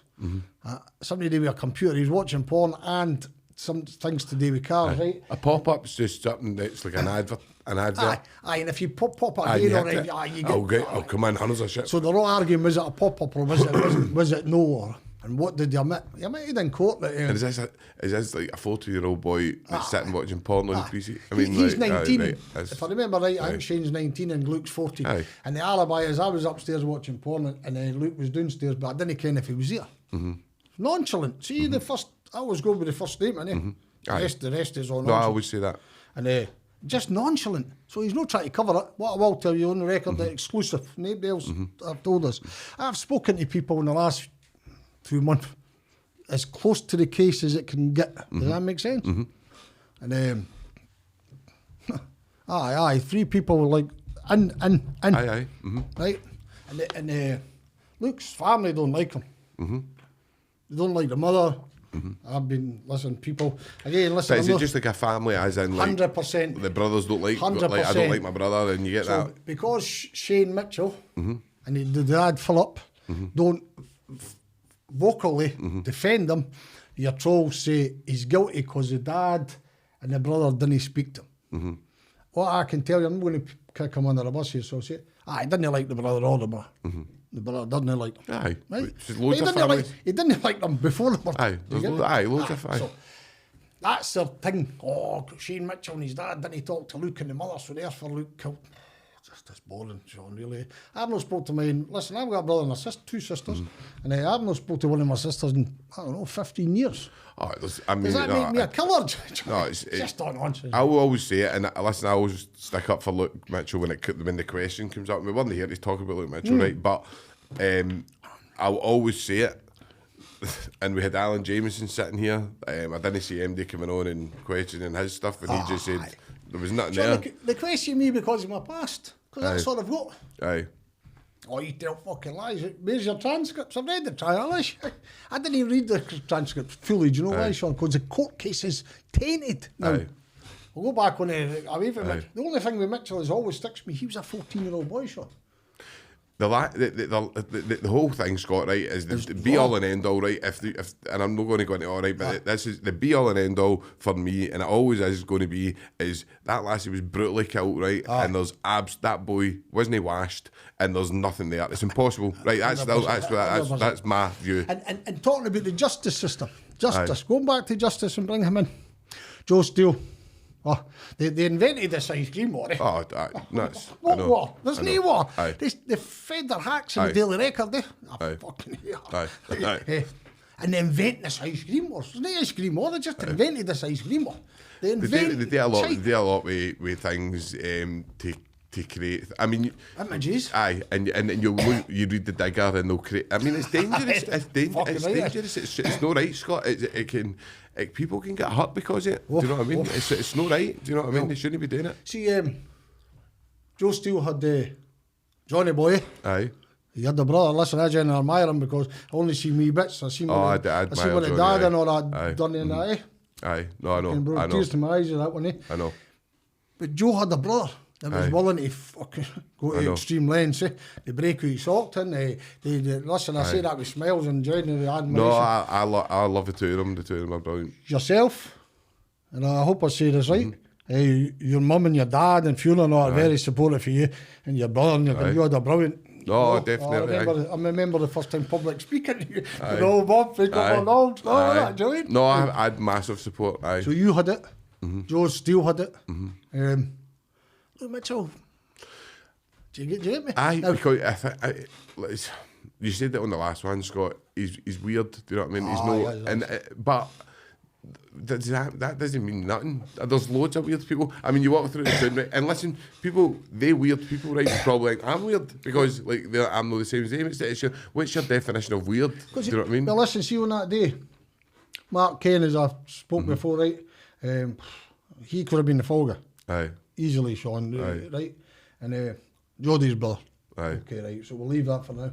Somebody did with a computer, he's watching porn and some things to do with cars, right? A pop-up's just something that's like an advert. Aye, and if you pop a head on it, you get... I'll come in hundreds of shit. So they're all arguing, was it a pop-up or was it no? Or, and what did you admit? You admitted in court that... And is this like a 40-year-old boy that's sitting watching porn on PC? I mean, he's 19. If I remember right, I think Shane's 19 and Luke's 40. And the alibi is I was upstairs watching porn and Luke was downstairs, but I didn't care if he was here. Nonchalant. See, the first... I always go with the first statement, The rest is all nonchalant. No, I always say that. And just nonchalant. So he's not trying to cover it. What I will tell you on the record, the exclusive. Nobody else have told us. I've spoken to people in the last few months as close to the case as it can get. Does that make sense? And three people were like in. Right? And Luke's family don't like him. They don't like the mother. I've been, people, again, But is it just like a family, as in like 100%. The brothers don't like, 100%. like I don't like my brother, and you get so that. Because Shane Mitchell and the dad Philip don't vocally defend him, your trolls say he's guilty because the dad and the brother didn't speak to him. What I can tell you, I'm going to kick him under the bus here, so I'll say, I didn't like the brother or the brother. The brother didn't like him. Aye. Right? There's loads of families. He didn't like them before the birth. Aye. There's loads of families. So that's their thing. Oh, Shane Mitchell and his dad didn't talk to Luke and the mother, so therefore Luke killed. Just as boring, Sean, really. I've not spoke to mine. Listen, I've got a brother and a sister, 2 sisters, and I've not spoke to one of my sisters in, I don't know, 15 years. Oh, I mean, Does that make me a killer? No, it's just not nonsense. I will always say it, and listen, I always stick up for Luke Mitchell when the question comes up. We weren't here to talk about Luke Mitchell, right? But I'll always say it. And we had Alan Jameson sitting here. I didn't see MD coming on and questioning his stuff, and he just said there was nothing So there. they question me because of my past, because that's all I've got. Aye. Oh, you tell fucking lies. Where's your transcripts? I've read the transcripts. I didn't even read the transcripts fully. Do you know why, Sean? Because the court case is tainted now. Aye. We'll go back on the only thing with Mitchell is always sticks me. He was a 14-year-old boy, Sean. The whole thing, Scott, right, is the be all and end all, right? If and I'm not going to go into all right, but this is the be all and end all for me, and it always is going to be is that lassie was brutally killed, right? And there's that boy wasn't washed, and there's nothing there. It's impossible, right? That's my view. And talking about the justice system, going back to justice and bring him in, Joe Steele. Oh, they invented this ice cream war. Oh, nuts. What war? There's no war. Aye. They fed their hacks in the Daily Record. Aye. Fucking hell. Aye. And they invent this ice cream war. There's no ice cream war. They just invented this ice cream war. They do a lot with things to create. I mean, images. Aye, and you read the Digger and they'll create. I mean, it's dangerous. It's dangerous. It's not right, Scott. It can. People can get hurt because of it. Do you know what I mean? It's not right. Do you know what I mean? They shouldn't be doing it. See, Joe Steele had Johnny Boy. Aye. He had the brother. Listen, I genuinely admire him because I only see me bits. I see what the dad and all that done in that. Aye. No, I know. And brought tears to my eyes of that one. I know. But Joe had a brother that was willing to fucking go to extreme lengths. They break out his sock tin. They listen, I say that with smiles and genuine admiration. No, I love the two of them. The two of them are brilliant. Yourself, and I hope I say this right, your mum and your dad and Fiona and all are very supportive of you, and your brother and you had a brilliant... No, definitely. I remember the first time public speaking to you. You know, Bob, that, no, I had massive support. Aye. So you had it. Joe Steele had it. Look, Mitchell, do you get me? Aye, because you said that on the last one, Scott. He's weird. Do you know what I mean? But that doesn't mean nothing. There's loads of weird people. I mean, you walk through the town, right? And listen, weird people, right? Probably like I'm weird because I'm not the same as them. What's your definition of weird? Do you know what I mean? Well, listen, see on that day, Mark Kane, as I spoke before, right? He could have been the Folger. Aye. Easily, Sean, right? And Jodi's brother. Aye. Okay, right, so we'll leave that for now.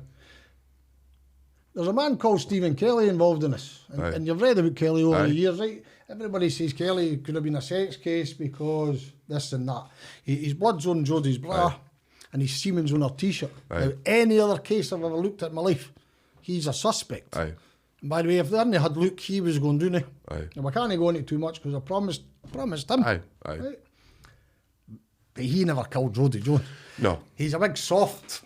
There's a man called Stephen Kelly involved in this. And you've read about Kelly over the years, right? Everybody says Kelly could have been a sex case because this and that. His blood's on Jodi's bra and his semen's on her T-shirt. Now, any other case I've ever looked at in my life, he's a suspect. Aye. And by the way, if they hadn't had Luke, he was going down there. Aye. Now, I can't go into it too much because I promised him. Aye. Right? But he never killed Jodi Jones. No. He's a big soft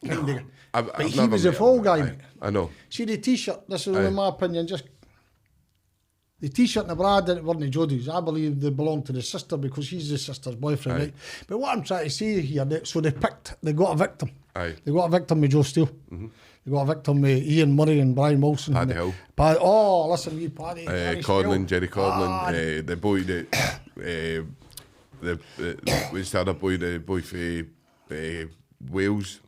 kind of... But he was a fall guy, mate. I know. See the T-shirt, this is in my opinion, just... The T-shirt and the bra weren't Jodi's. I believe they belong to the sister because he's the sister's boyfriend, right? But what I'm trying to say here, they got a victim. Aye. They got a victim with Joe Steele. They got a victim with Ian Murray and Brian Wilson. Paddy Hill. Listen, you Paddy. Jerry Conlon, the boy what's the other boy, the boy for Wales.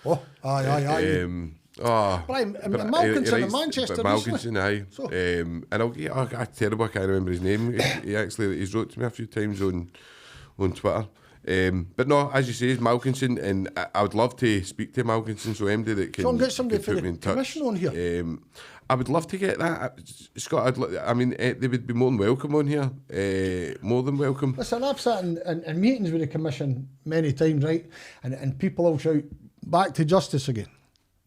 Brian Malkinson in Manchester. Malkinson, aye. So. And I terrible, I can't remember his name. He's wrote to me a few times on Twitter. But no, as you say, it's Malkinson, and I would love to speak to Malkinson, so MD that can get somebody for the commission on here. I would love to get that, Scott. They would be more than welcome on here. More than welcome. Listen, I've sat in meetings with the commission many times, right? And people will shout back to justice again.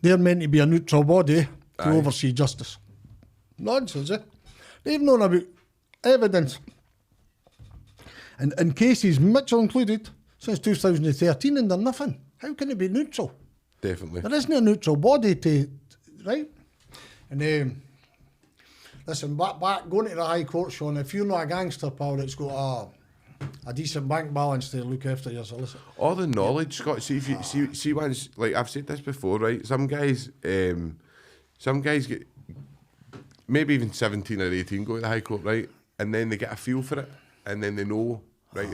They're meant to be a neutral body to oversee justice. Nonsense, eh? They've known about evidence And in cases, Mitchell included, since 2013 and done nothing. How can it be neutral? Definitely. There isn't a neutral body to, right? And listen, back going to the High Court, Sean, if you're not a gangster, pal, that's got a decent bank balance to look after your solicitor. All the knowledge, Scott. See, if you see once, like I've said this before, right? Some guys get maybe even 17 or 18 go to the High Court, right? And then they get a feel for it, and then they know, right?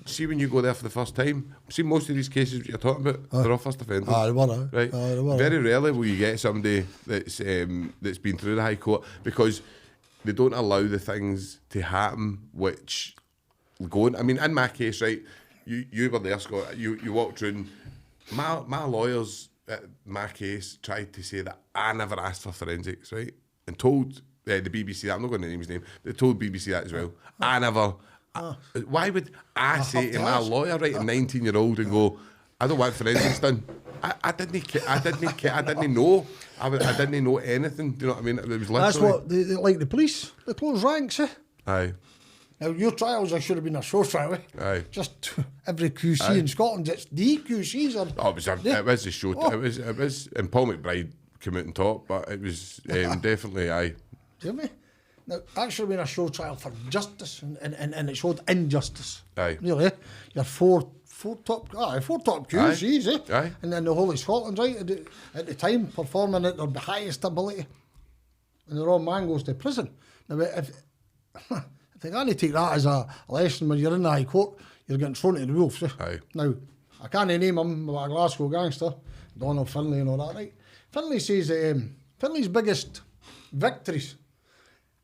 See, when you go there for the first time, see most of these cases you're talking about, they're all first offenders. Right? Very rarely will you get somebody that's been through the High Court, because they don't allow the things to happen which go on. I mean, in my case, right, you were there, Scott, you walked in. My lawyers at my case tried to say that I never asked for forensics, right? And told the BBC that, I'm not going to name his name, they told BBC that as well. I never... Why would I say to my lawyer, right, a 19-year-old, and go, I don't want forensics done? I didn't know. I didn't know anything. Do you know what I mean? It was literally... That's what they like the police. They close ranks, eh? Aye. Now, your trials, I should have been a show trial, eh? Aye. Just every QC in Scotland, it's the QCs. It was a show. It was, and Paul McBride came out and talked, but it was definitely aye. Do you know me? Now, that should have been a show trial for justice, and it showed injustice. Aye. Really, eh? You're four top QCs, eh? Aye. And then the whole of Scotland, right, at the time, performing at their highest ability. And the wrong man goes to prison. Now, if they can't take that as a lesson when you're in the High Court, you're getting thrown to the wolves. Eh? Aye. Now, I can't name him, but a Glasgow gangster, Donald Finlay and all that, right? Finlay says that Finlay's biggest victories,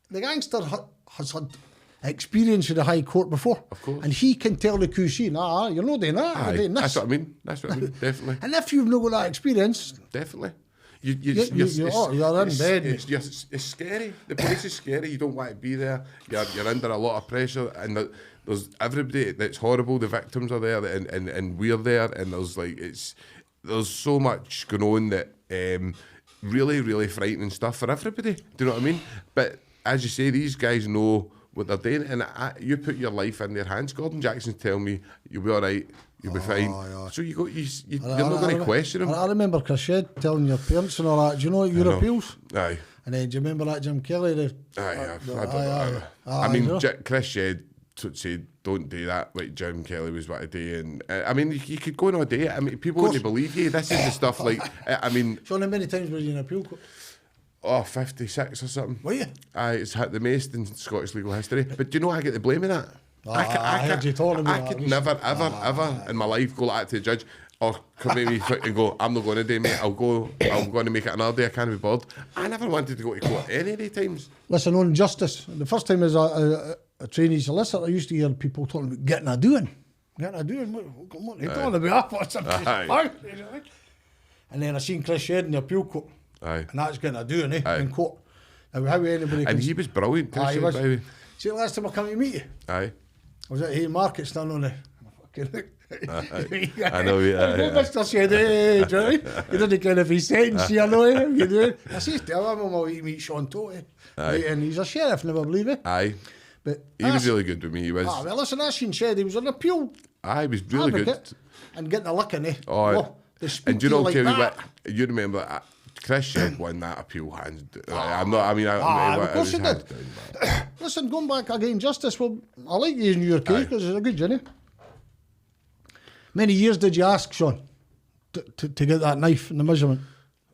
the gangster has had experience in the High Court before. Of course. And he can tell the QC, nah, you're not doing that, you're doing this. That's what I mean, definitely. And if you've not got that experience... Definitely. You're in bed. It's scary. The place is scary. You don't want to be there. You're under a lot of pressure, and there's everybody that's horrible. The victims are there, and we're there, and there's so much going on that really, really frightening stuff for everybody. Do you know what I mean? But as you say, these guys know what they're doing, and you put your life in their hands. Gordon Jackson's telling me you'll be all right. You'll be fine. Yeah. So you're not going to question him. I remember Chris Shedd telling your parents and all that. Do you know your appeals? Aye. And then do you remember that Jim Kelly? I mean, Chris Shedd said, don't do that like Jim Kelly was what a day. And I mean, you could go on all day. I mean, people wouldn't believe you. This is the stuff like, I mean... So how many times were you in appeal court? 56 or something. Were you? Aye, it's hit the most in Scottish legal history. But do you know I get the blame of that? I heard you talking about I could never, ever in my life go like that to the judge or come at me and go, I'm not going to do, mate. I'm going to make it another day. I can't be bothered. I never wanted to go to court any of the times. Listen, on justice, the first time as a trainee solicitor, I used to hear people talking about getting a doing. What are they talking about? And then I seen Chris Shedd in the appeal court. Aye. And that's getting a doing, in court. Now, how anybody and he was brilliant, Chris Shedd, by the way. See, the last time I come to meet you? Aye. I was at Haymarket standing on the I know, yeah. Mr. Shedd, hey, Johnny. You didn't kind of his sentence, you know him, you do. I said to him, I'm on my way to meet Sean Tote. And he's a sheriff, never believe it. Aye. But he was really good with me, he was. Well, listen, I seen Shedd, he was an appeal. Aye, he was really good. And getting a lick in, eh? Oh, and you know, like tell you what, you remember Chris Shedd won that appeal hands. Of course he did. Listen, going back again, justice. Well, I like you in your case because it's a good journey. Many years did you ask, Sean, to get that knife and the measurement?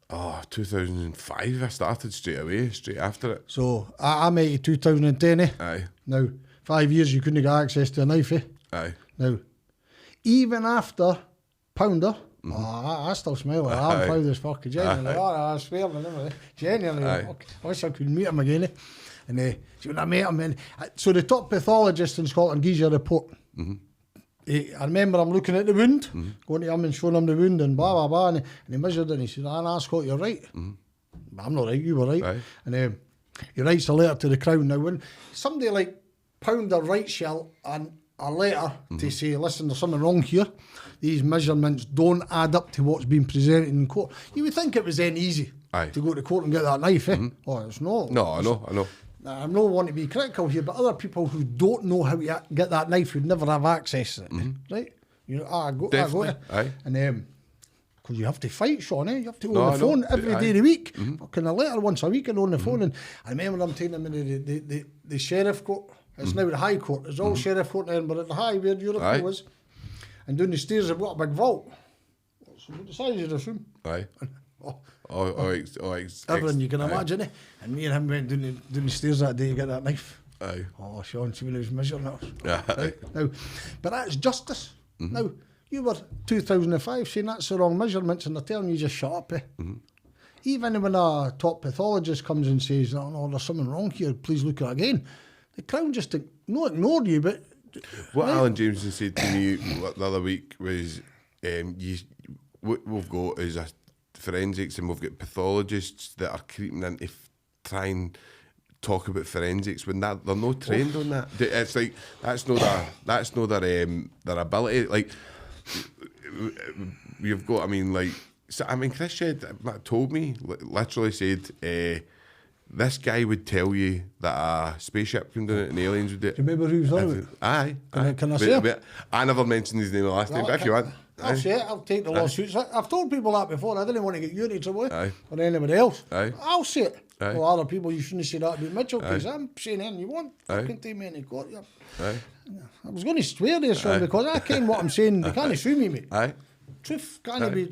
2005. I started straight after it. So I met you 2010. Eh? Aye. Now 5 years you couldn't get access to a knife. Eh? Aye. Now, even after Pounder. I still smell it. I'm proud as fuck. Genuinely. I swear to them. Genuinely. I wish I could meet him again. Eh? And when I met him, so the top pathologist in Scotland gives you a report. I remember I'm looking at the wound, going to him and showing him the wound and blah, blah, blah. And he measured it and he said, Scott, you're right. I'm not right, you were right. Aye. And he writes a letter to the Crown. Now, when somebody like Pounder writes you a letter to say, listen, there's something wrong here. These measurements don't add up to what's been presented in court. You would think it was then easy to go to court and get that knife, eh? Oh, it's not. No, I know. Now, I'm not wanting to be critical here, but other people who don't know how to get that knife would never have access to it, right? You know, I go Definitely, aye. and because you have to fight, Sean, You have to No, on I the know. phone every Aye. day of the week. Fucking a letter once a week and on the phone. And I remember them taking them into the sheriff court. It's now the High Court. It's all sheriff court then, but at the High where Aye. Juryless was. And down the stairs they've got a big vault. So the size of this room. Aye. Everything you can imagine, eh? And me and him went down the stairs that day to get that knife. Aye. Oh, Sean, see when he was measuring us. Aye. Right? Now, but that's justice. Now, you were 2005 saying that's the wrong measurements and they're telling you just shut up, eh? Even when a top pathologist comes and says, no, there's something wrong here, please look at it again. The Crown just not ignored you, but... What Alan Jameson said to me the other week was, what we've got is a forensics and we've got pathologists that are creeping in to try and talk about forensics when they're not trained on that. It's like that's not their ability. Like you've got, Chris said, told me, literally said, this guy would tell you that a spaceship came down and aliens would do it. Do you remember who was on it? Aye. Can I say him? I never mentioned his name the last time, but if you want. I'll say it, I'll take the lawsuits. I've told people that before, I didn't want to get you into trouble Aye. or anybody else. Aye. I'll say it. Aye. Well, other people, you shouldn't say that about Mitchell, because Aye. I'm saying anything you want. Aye. You can take me into court. Yeah. Aye. I was going to swear there, son, because I ken what I'm saying. They can't sue me, mate. Aye. Truth can't be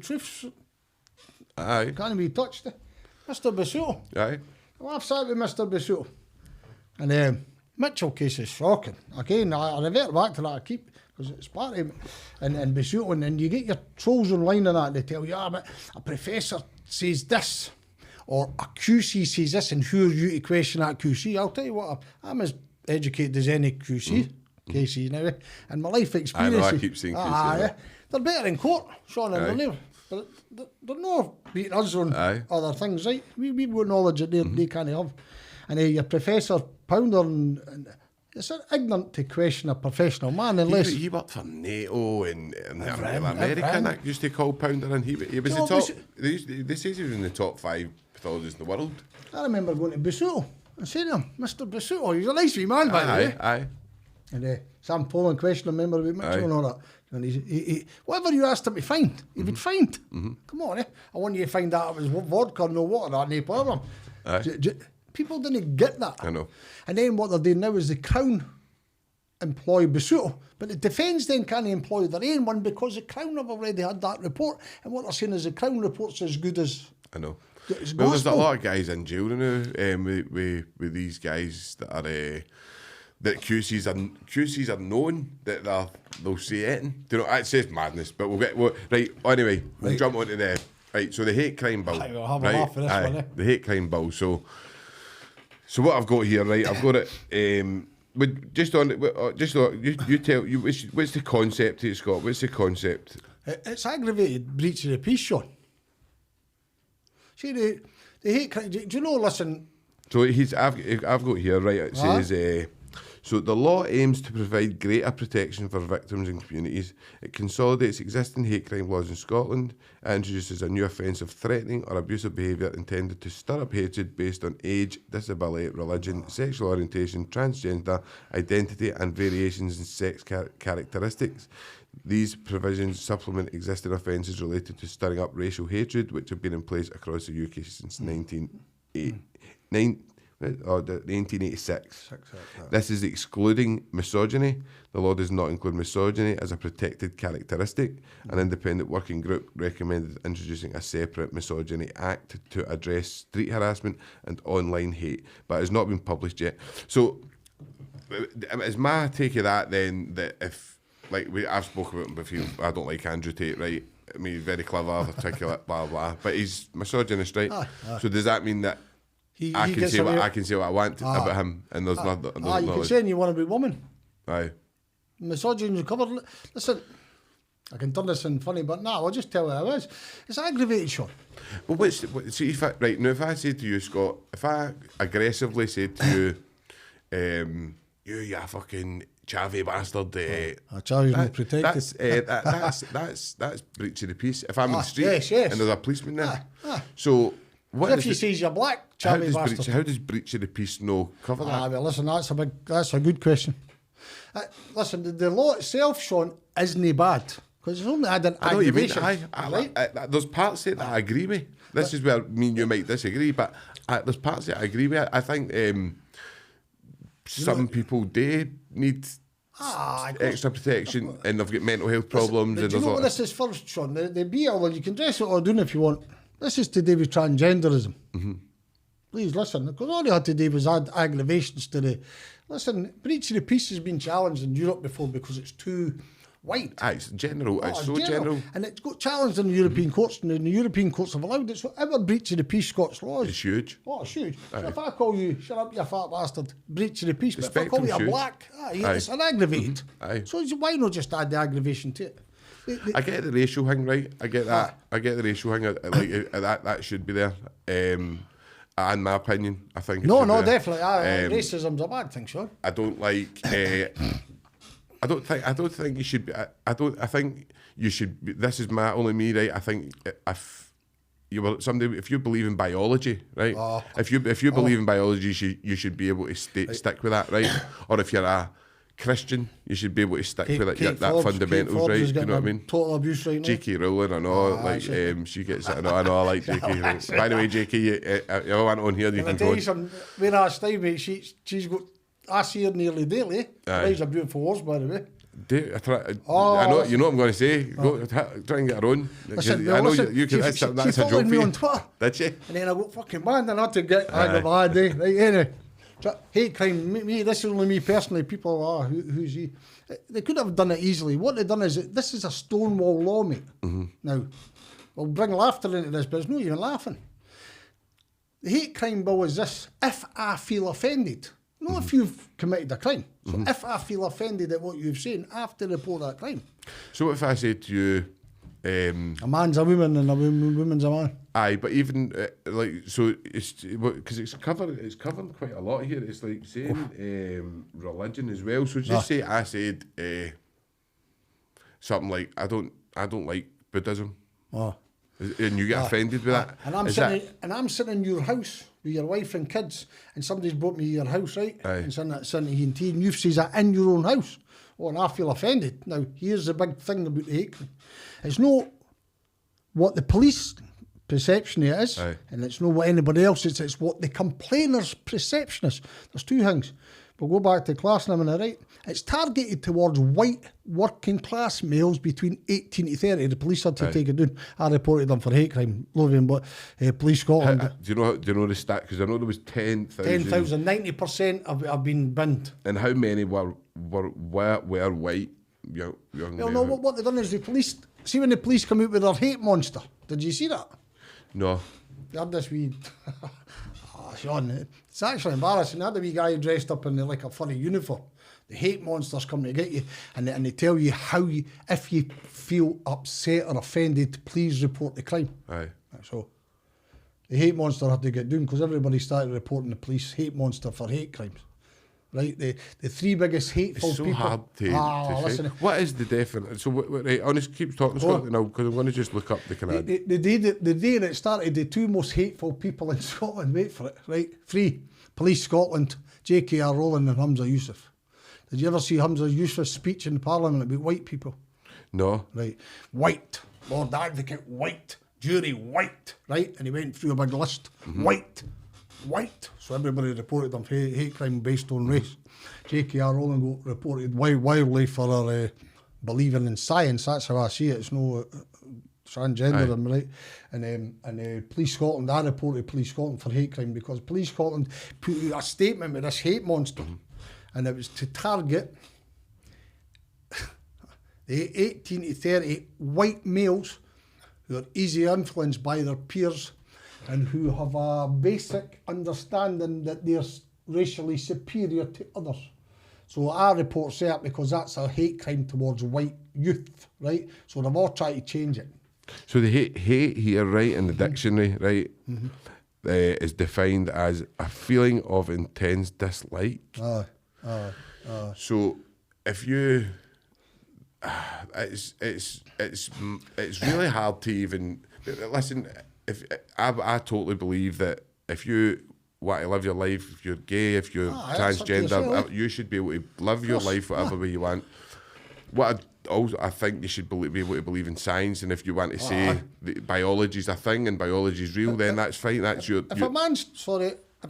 touched. Mr. Basuto. Aye. Well, I've sat with Mr. Basuto. And Mitchell case is shocking. Again, I revert back to that, I keep, because it's part of it. And Basuto, and you get your trolls online and that, they tell you, but a professor says this, or a QC says this, and who are you to question that QC? I'll tell you what, I'm as educated as any QC, KC now, and my life experience. I know, I keep saying QC. They're better in court, Sean, and they're not beating us on Aye. other things, right? We've got knowledge that they can't have. And your Professor Pounder, and it's ignorant to question a professional man unless... He worked for NATO and America, and that used to call Pounder, and he was the top... They say he was in the top 5 pathologists in the world. I remember going to Basuto and saying to him, Mr. Basuto, he's a nice wee man, by the way. Aye. And Sam Poland questioned him, remember about Mitchell and all that. And he whatever you asked him to find, he would find. Come on, I want you to find out it was vodka, no water, that no problem. People didn't get that. I know. And then what they're doing now is the Crown employ Basuto, but the defence then can't employ their own one because the Crown have already had that report. And what they're saying is the Crown report's as good as... I know. It's Well, there's a gospel. lot of guys in jail now with these guys that are... that QCs are known that they'll say it. Do you know? It says madness, but right. Anyway, we'll jump onto the right. So the hate crime bill. Aye, we'll have a laugh for this one, eh? The hate crime bill. So what I've got here, right? I've got it. You tell you what's the concept here, Scott? What's the concept? It's aggravated breach of the peace, Sean. See, the hate crime, do you know, listen... So I've got here, right, it says, so the law aims to provide greater protection for victims and communities. It consolidates existing hate crime laws in Scotland and introduces a new offence of threatening or abusive behaviour intended to stir up hatred based on age, disability, religion, sexual orientation, transgender, identity and variations in sex characteristics. These provisions supplement existing offences related to stirring up racial hatred, which have been in place across the UK since 1986. This is excluding misogyny. The law does not include misogyny as a protected characteristic. An independent working group recommended introducing a separate misogyny act to address street harassment and online hate, but it has not been published yet. So, is my take of that then that if, like I've spoken about him before, I don't like Andrew Tate, right? I mean, he's very clever, articulate, blah, blah, but he's misogynist, right? So does that mean that I can say what I want about him, and there's nothing. you can say you want to be woman. Aye. Misogyny covered. Listen, I can turn this in funny, but no, I'll just tell you how it is. It's aggravated, Sean. Well, see if I say to you, Scott, if I aggressively said to you, you fucking chavvy bastard. Charlie's not protected. That's breach of the peace. If I'm in the street yes. and there's a policeman there, so. What if is he it- says you're black, how Charlie does, bastard. how does breach of the peace no cover that? Well, listen, that's a good question. Listen, the law itself, Sean, isn't bad because it's only had an I know what you mean. aggravation. Right? There's parts of it that I agree with. This is where me and you might disagree, but there's parts that I agree with. I think some people do need extra protection and they've got mental health problems. Listen, And do you know what this is first, Sean? The BL, well, you can dress it or doing if you want. This is to do with transgenderism. Mm-hmm. Please listen, because all you had to do was add aggravations to the... Listen, breach of the peace has been challenged in Europe before because it's too wide. It's general. It's so general. And it's got challenged in the European courts, and the European courts have allowed it. So ever breach of the peace, Scots laws. It's huge. Oh, it's huge. So if I call you, shut up, you fat bastard, breach of the peace, but if I Spectrum's call you a huge. black, it's an aggravated. Aye. So why not just add the aggravation to it? I get the racial thing, right? I get that. I get the racial thing. Like that should be there. In my opinion, I think. It should be there. Definitely. Racism's a bad thing, Sean. I don't like. I don't think you should be. I think you should. This is my only me, right? I think if you were somebody, if you believe in biology, right? If you believe in biology, you should be able to stick with that, right? Or if you're a Christian, you should be able to stick with it. That fundamentals, right? You know what I mean? Total abuse right now. J.K. Rowling, I know, she gets it. I know, I like J.K. Rowling. By the way, J.K., you want on here, you Can I can tell go. you something? When I stay, mate, she's got... I see her nearly daily. She's a beautiful horse, by the way. I know, you know what I'm going to say. Go, try and get her on. Listen, I know listen, you can. she That's a joke followed for me you. on Twitter. Did she? And then I got fucking banned and I had to get... I had a bad day. Right, anyway. Hate crime, me, this is only me personally. People, who's he? They could have done it easily. What they've done is, this is a Stonewall law, mate. Now, we'll bring laughter into this, but it's not even laughing. The hate crime bill is this: if I feel offended, not if you've committed a crime. So if I feel offended at what you've said, I have to report that crime. So if I say to you, a man's a woman and a woman's a man. aye, but even so, it's because it's covered quite a lot here. It's like saying religion as well. So just say I said something like I don't like Buddhism. And you get offended with that. And I'm sitting in your house with your wife and kids, and somebody's brought me your house, right? Aye. And sent to tea, and you've said that in your own house. Oh, and I feel offended. Now, here's the big thing about the hate crime. It's not what the police perception it is, and it's not what anybody else is, it's what the complainer's perception is. There's two things. We'll go back to class in a minute, right? It's targeted towards white working class males between 18 to 30. The police had to take it down. I reported them for hate crime, Lothian, but Police Scotland. Do you know the stat? Because I know there was 10,000. 10,000, 90% have been binned. And how many were white young Well, no, what they've done is the police. See when the police come out with their hate monster. Did you see that? No. They had this wee... Sean, it's actually embarrassing. They had a wee guy dressed up in like a funny uniform. The hate monsters come to get you, and they tell you how you, if you feel upset or offended, please report the crime. Aye. So the hate monster had to get down because everybody started reporting the police hate monster for hate crimes. Right, the three biggest hateful It's so people. hard to say. Listen, What is the definition? So, right, honest, keep talking, Scott, now, because I'm going to just look up the kind of... the day that it started, the two most hateful people in Scotland, wait for it, right? Three. Police Scotland, J.K.R. Rowling and Hamza Yusuf. Did you ever see Hamza Yusuf's speech in Parliament about white people? No. Right. White. Lord Advocate, white. Jury, white. Right? And he went through a big list. White. So everybody reported them for hate crime based on race. J.K.R. Rowling got reported wildly for her believing in science. That's how I see it. It's no transgenderism, right? And Police Scotland, I reported Police Scotland for hate crime because Police Scotland put out a statement with this hate monster, and it was to target the 18 to 30 white males who are easily influenced by their peers and who have a basic understanding that they're racially superior to others. So I report that because that's a hate crime towards white youth, right? So they've all tried to change it. So the hate here, right, in the dictionary, right, is defined as a feeling of intense dislike. So if you... it's really hard to even... Listen... I totally believe that if you want to live your life, if you're gay, if you're transgender, you should be able to live your life whatever way you want. I think you should be able to believe in science, and if you want to say that biology's a thing and biology's real, then that's fine. That's if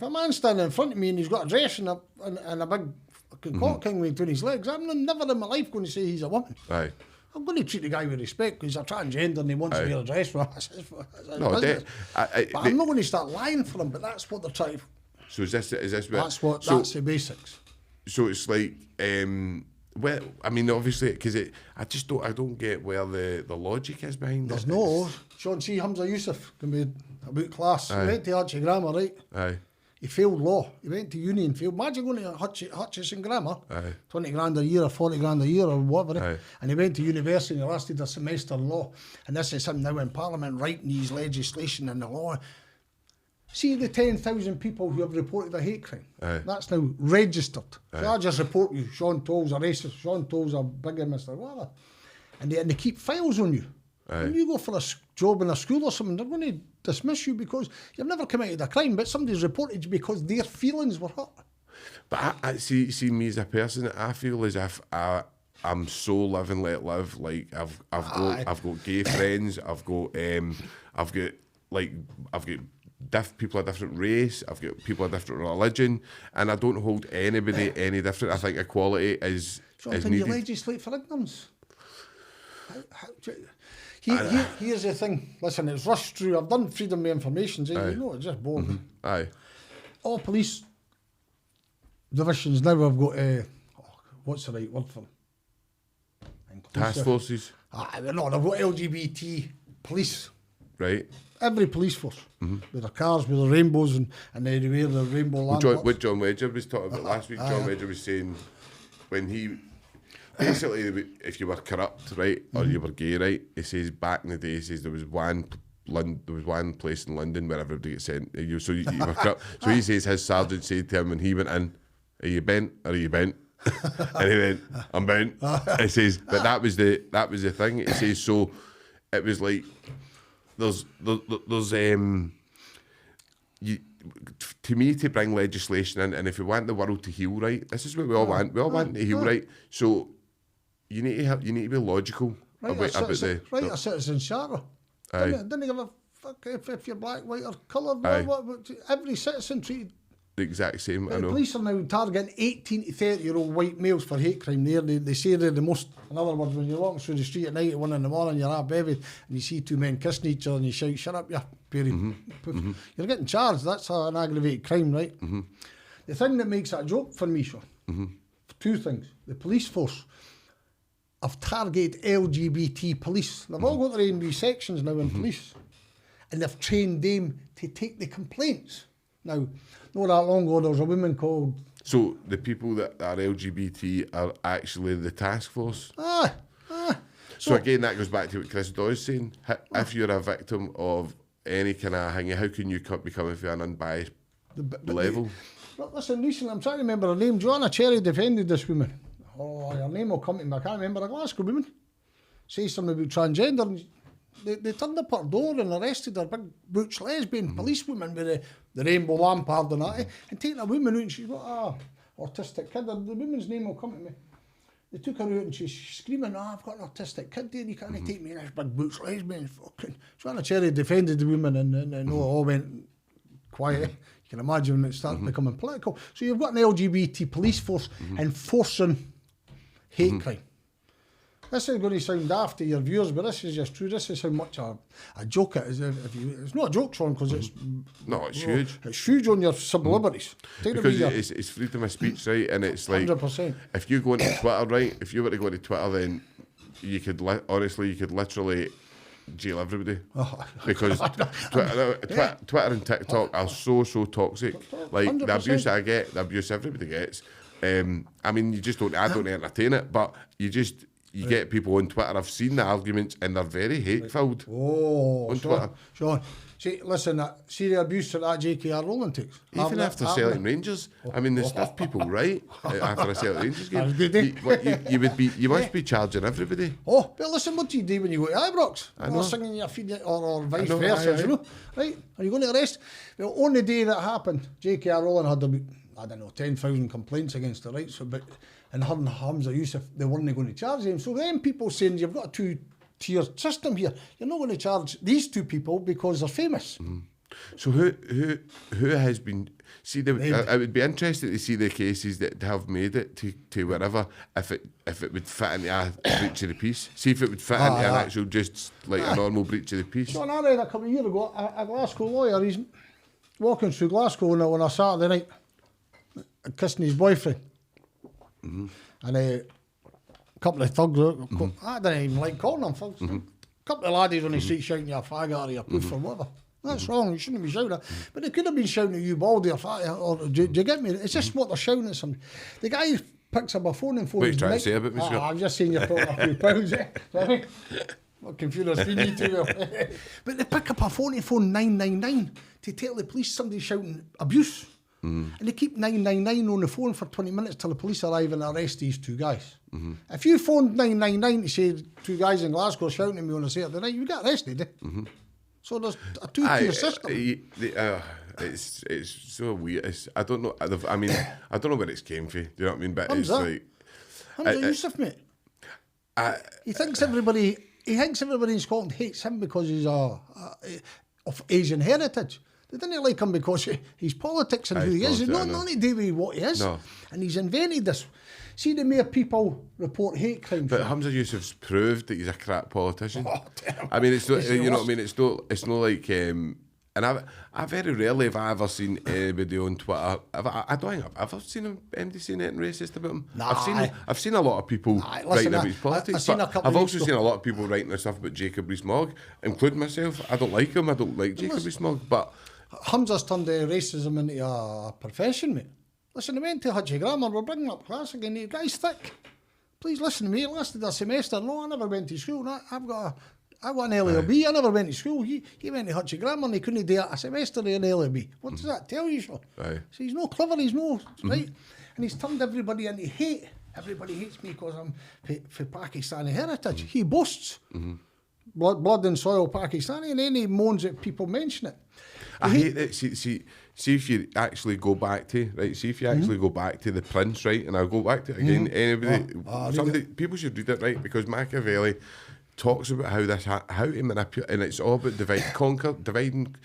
a man's standing in front of me and he's got a dress and a big fucking cock king between his legs, I'm never in my life going to say he's a woman. Aye. I'm going to treat the guy with respect because he's a transgender and he wants to wear a dress for us. But I'm not going to start lying for him. But that's what they're trying. So is this that's the basics. So it's like, well, I mean, obviously, because I don't get where the logic is behind There's it. no. Sean C. Hamza Yusuf can be about class. He went to Hutchison Grammar, right? Aye. He failed law. He went to uni and failed. Imagine going to Hutchison Grammar, 20 grand a year or 40 grand a year or whatever. And he went to university and he lasted a semester in law. And this is him now in Parliament writing these legislation and the law. See the 10,000 people who have reported a hate crime. That's now registered. So I just report you. Sean Toll's a racist. Sean Toll's a bigamist or whatever. And they keep files on you. When you go for a job in a school or something, they're going to dismiss you because you've never committed a crime, but somebody's reported you because their feelings were hurt. But I see me as a person, I feel as if I'm so live and let live. Like I've got gay friends. I've got people of different race. I've got people of different religion, and I don't hold anybody any different. I think equality is Can needed. you legislate for ignorance? Here's the thing. Listen, it's rushed through. I've done freedom of information. So you know, it's just boring. Aye. All police divisions now have got what's the right word for them? Task forces. No, they've got LGBT police. Right. Every police force with their cars, with their rainbows, and they wear the rainbow lamp. What John Wedger was talking about last week. John Wedger was saying when he. Basically, if you were corrupt, right, or you were gay, right, he says back in the day, he says there was one place in London where everybody gets sent. So you were corrupt. So he says his sergeant said to him when he went in, "Are you bent? Or are you bent?" And he went, "I'm bent." He says, but that was the thing. He says so. It was like there's to me, to bring legislation in, and if we want the world to heal right, this is what we all want. We all want to heal right. So you need to be logical about the a citizen charter. Didn't give a fuck if you're black, white, or coloured. Every citizen treated the exact same. I know. The police are now targeting 18 to 30-year-old white males for hate crime. They say they're the most. In other words, when you're walking through the street at night at 1 in the morning, you're half bevied, and you see two men kissing each other, and you shout, "Shut up, you Perry." You're getting charged. That's an aggravated crime, right? The thing that makes it a joke for me, Sean, two things. The police force have targeted LGBT police. They've all got their own sections now in police, and they've trained them to take the complaints. Now, not that long ago, there was a woman called... So the people that are LGBT are actually the task force? So again, that goes back to what Chris Doyle's saying. If you're a victim of any kind of thing, how can you be coming from an unbiased level? Listen, recently, I'm trying to remember her name. Joanna Cherry defended this woman. Her name will come to me. I can't remember. A Glasgow woman. Say something about transgender. They turned up her door and arrested her big butch lesbian policewoman with the rainbow lampard and that, and taken a woman out, and she's got a autistic kid. The woman's name will come to me. They took her out and she's screaming, "I've got an autistic kid there, you can't take me in this big butch lesbian." Fucking Joanna Cherry defended the woman, and it all went quiet. You can imagine when it started becoming political. So you've got an LGBT police force enforcing hate crime. This is going to sound daft to your viewers, but this is just true. This is how much a joke it is. It's not a joke, Sean, because it's... No, it's huge. It's huge on your subliberties. Because it's freedom of speech, right? And it's like... 100%. If you go into Twitter, right? If you were to go into Twitter, then you could literally jail everybody. Because Twitter and TikTok are so toxic. Like, 100%. The abuse I get, the abuse everybody gets. I mean, you just don't... I don't entertain it, but you just... you get people on Twitter. I've seen the arguments, and they're very hate-filled. Oh, on Twitter. Sean. See, listen, see the abuse that J.K.R. Rowling takes. Even after Celtic Rangers, I mean, the stuff people write after a Celtic Rangers game. You must be charging everybody. Oh, but listen, what do you do when you go to Ibrox? I know. Or singing your feed or vice versa, you know? Right? Are you going to arrest? Well, on the day that happened, J.K.R. Rowling had about, I don't know, 10,000 complaints against her, right? So, but, and her and Hamza Yusuf, they weren't going to charge them. So then people saying, you've got a two-tier system here. You're not going to charge these two people because they're famous. Mm. So who has been... See, I would be interested to see the cases that have made it to wherever, if it would fit into a breach of the peace. See if it would fit into an actual, just like a normal breach of the peace. Sean, I read a couple of years ago, a Glasgow lawyer, he's walking through Glasgow on a Saturday night, kissing his boyfriend. Mm-hmm. And a couple of thugs, I don't even like calling them thugs. A couple of laddies on the street shouting, you're a faggot or you're a poof or whatever. That's wrong, you shouldn't be shouting that. But they could have been shouting at you, baldy or fat, or do you get me? It's just what they're shouting at somebody. The guy picks up a phone and phones. What are you trying to say about me, Scott? I'm just saying you're talking a few pounds, Sorry. What computer's been you too well. But they pick up a phone 999 to tell the police somebody's shouting abuse. And they keep 999 on the phone for 20 minutes till the police arrive and arrest these two guys. If you phoned 999 to say two guys in Glasgow shouting at me on a Saturday night, you get arrested. So there's a two-tier system. It's so weird. I don't know. I mean, I don't know where it's came from. Do you know what I mean? But Hamza, it's like Hamza Yusuf, mate. He thinks everybody in Scotland hates him because he's of Asian heritage. They didn't like him because he's politics and who he is. It's not to do with what he is. No. And he's invented this. See, the more people report hate crimes. But Hamza Yusuf's proved that he's a crap politician. I mean, it's not, you know what I mean? It's not like, and I very rarely have I ever seen anybody on Twitter. I don't think I've ever seen him saying anything racist about him. Nah, I've seen a lot of people writing about his politics. I've also seen a lot of people writing their stuff about Jacob Rees-Mogg, including myself. I don't like him. I don't like Jacob Rees-Mogg, but Hamza's turned racism into a profession, mate. Listen, I went to Hutchie Grammar, we're bringing up class again. The guy's thick. Please listen to me. It lasted a semester. No, I never went to school. I've got an LLB. I never went to school. He went to Hutchie Grammar and he couldn't do a semester in LLB. What does that tell you, Sean? So he's no clever, he's no, right? And he's turned everybody into hate. Everybody hates me because I'm for Pakistani heritage. He boasts. Blood and soil Pakistani, and then he moans that people mention it. I hate it. See if you actually go back to, right, see if you actually go back to The Prince, right, and I'll go back to it again. Anybody, people should read it, right, because Machiavelli talks about how to manipulate, and it's all about dividing.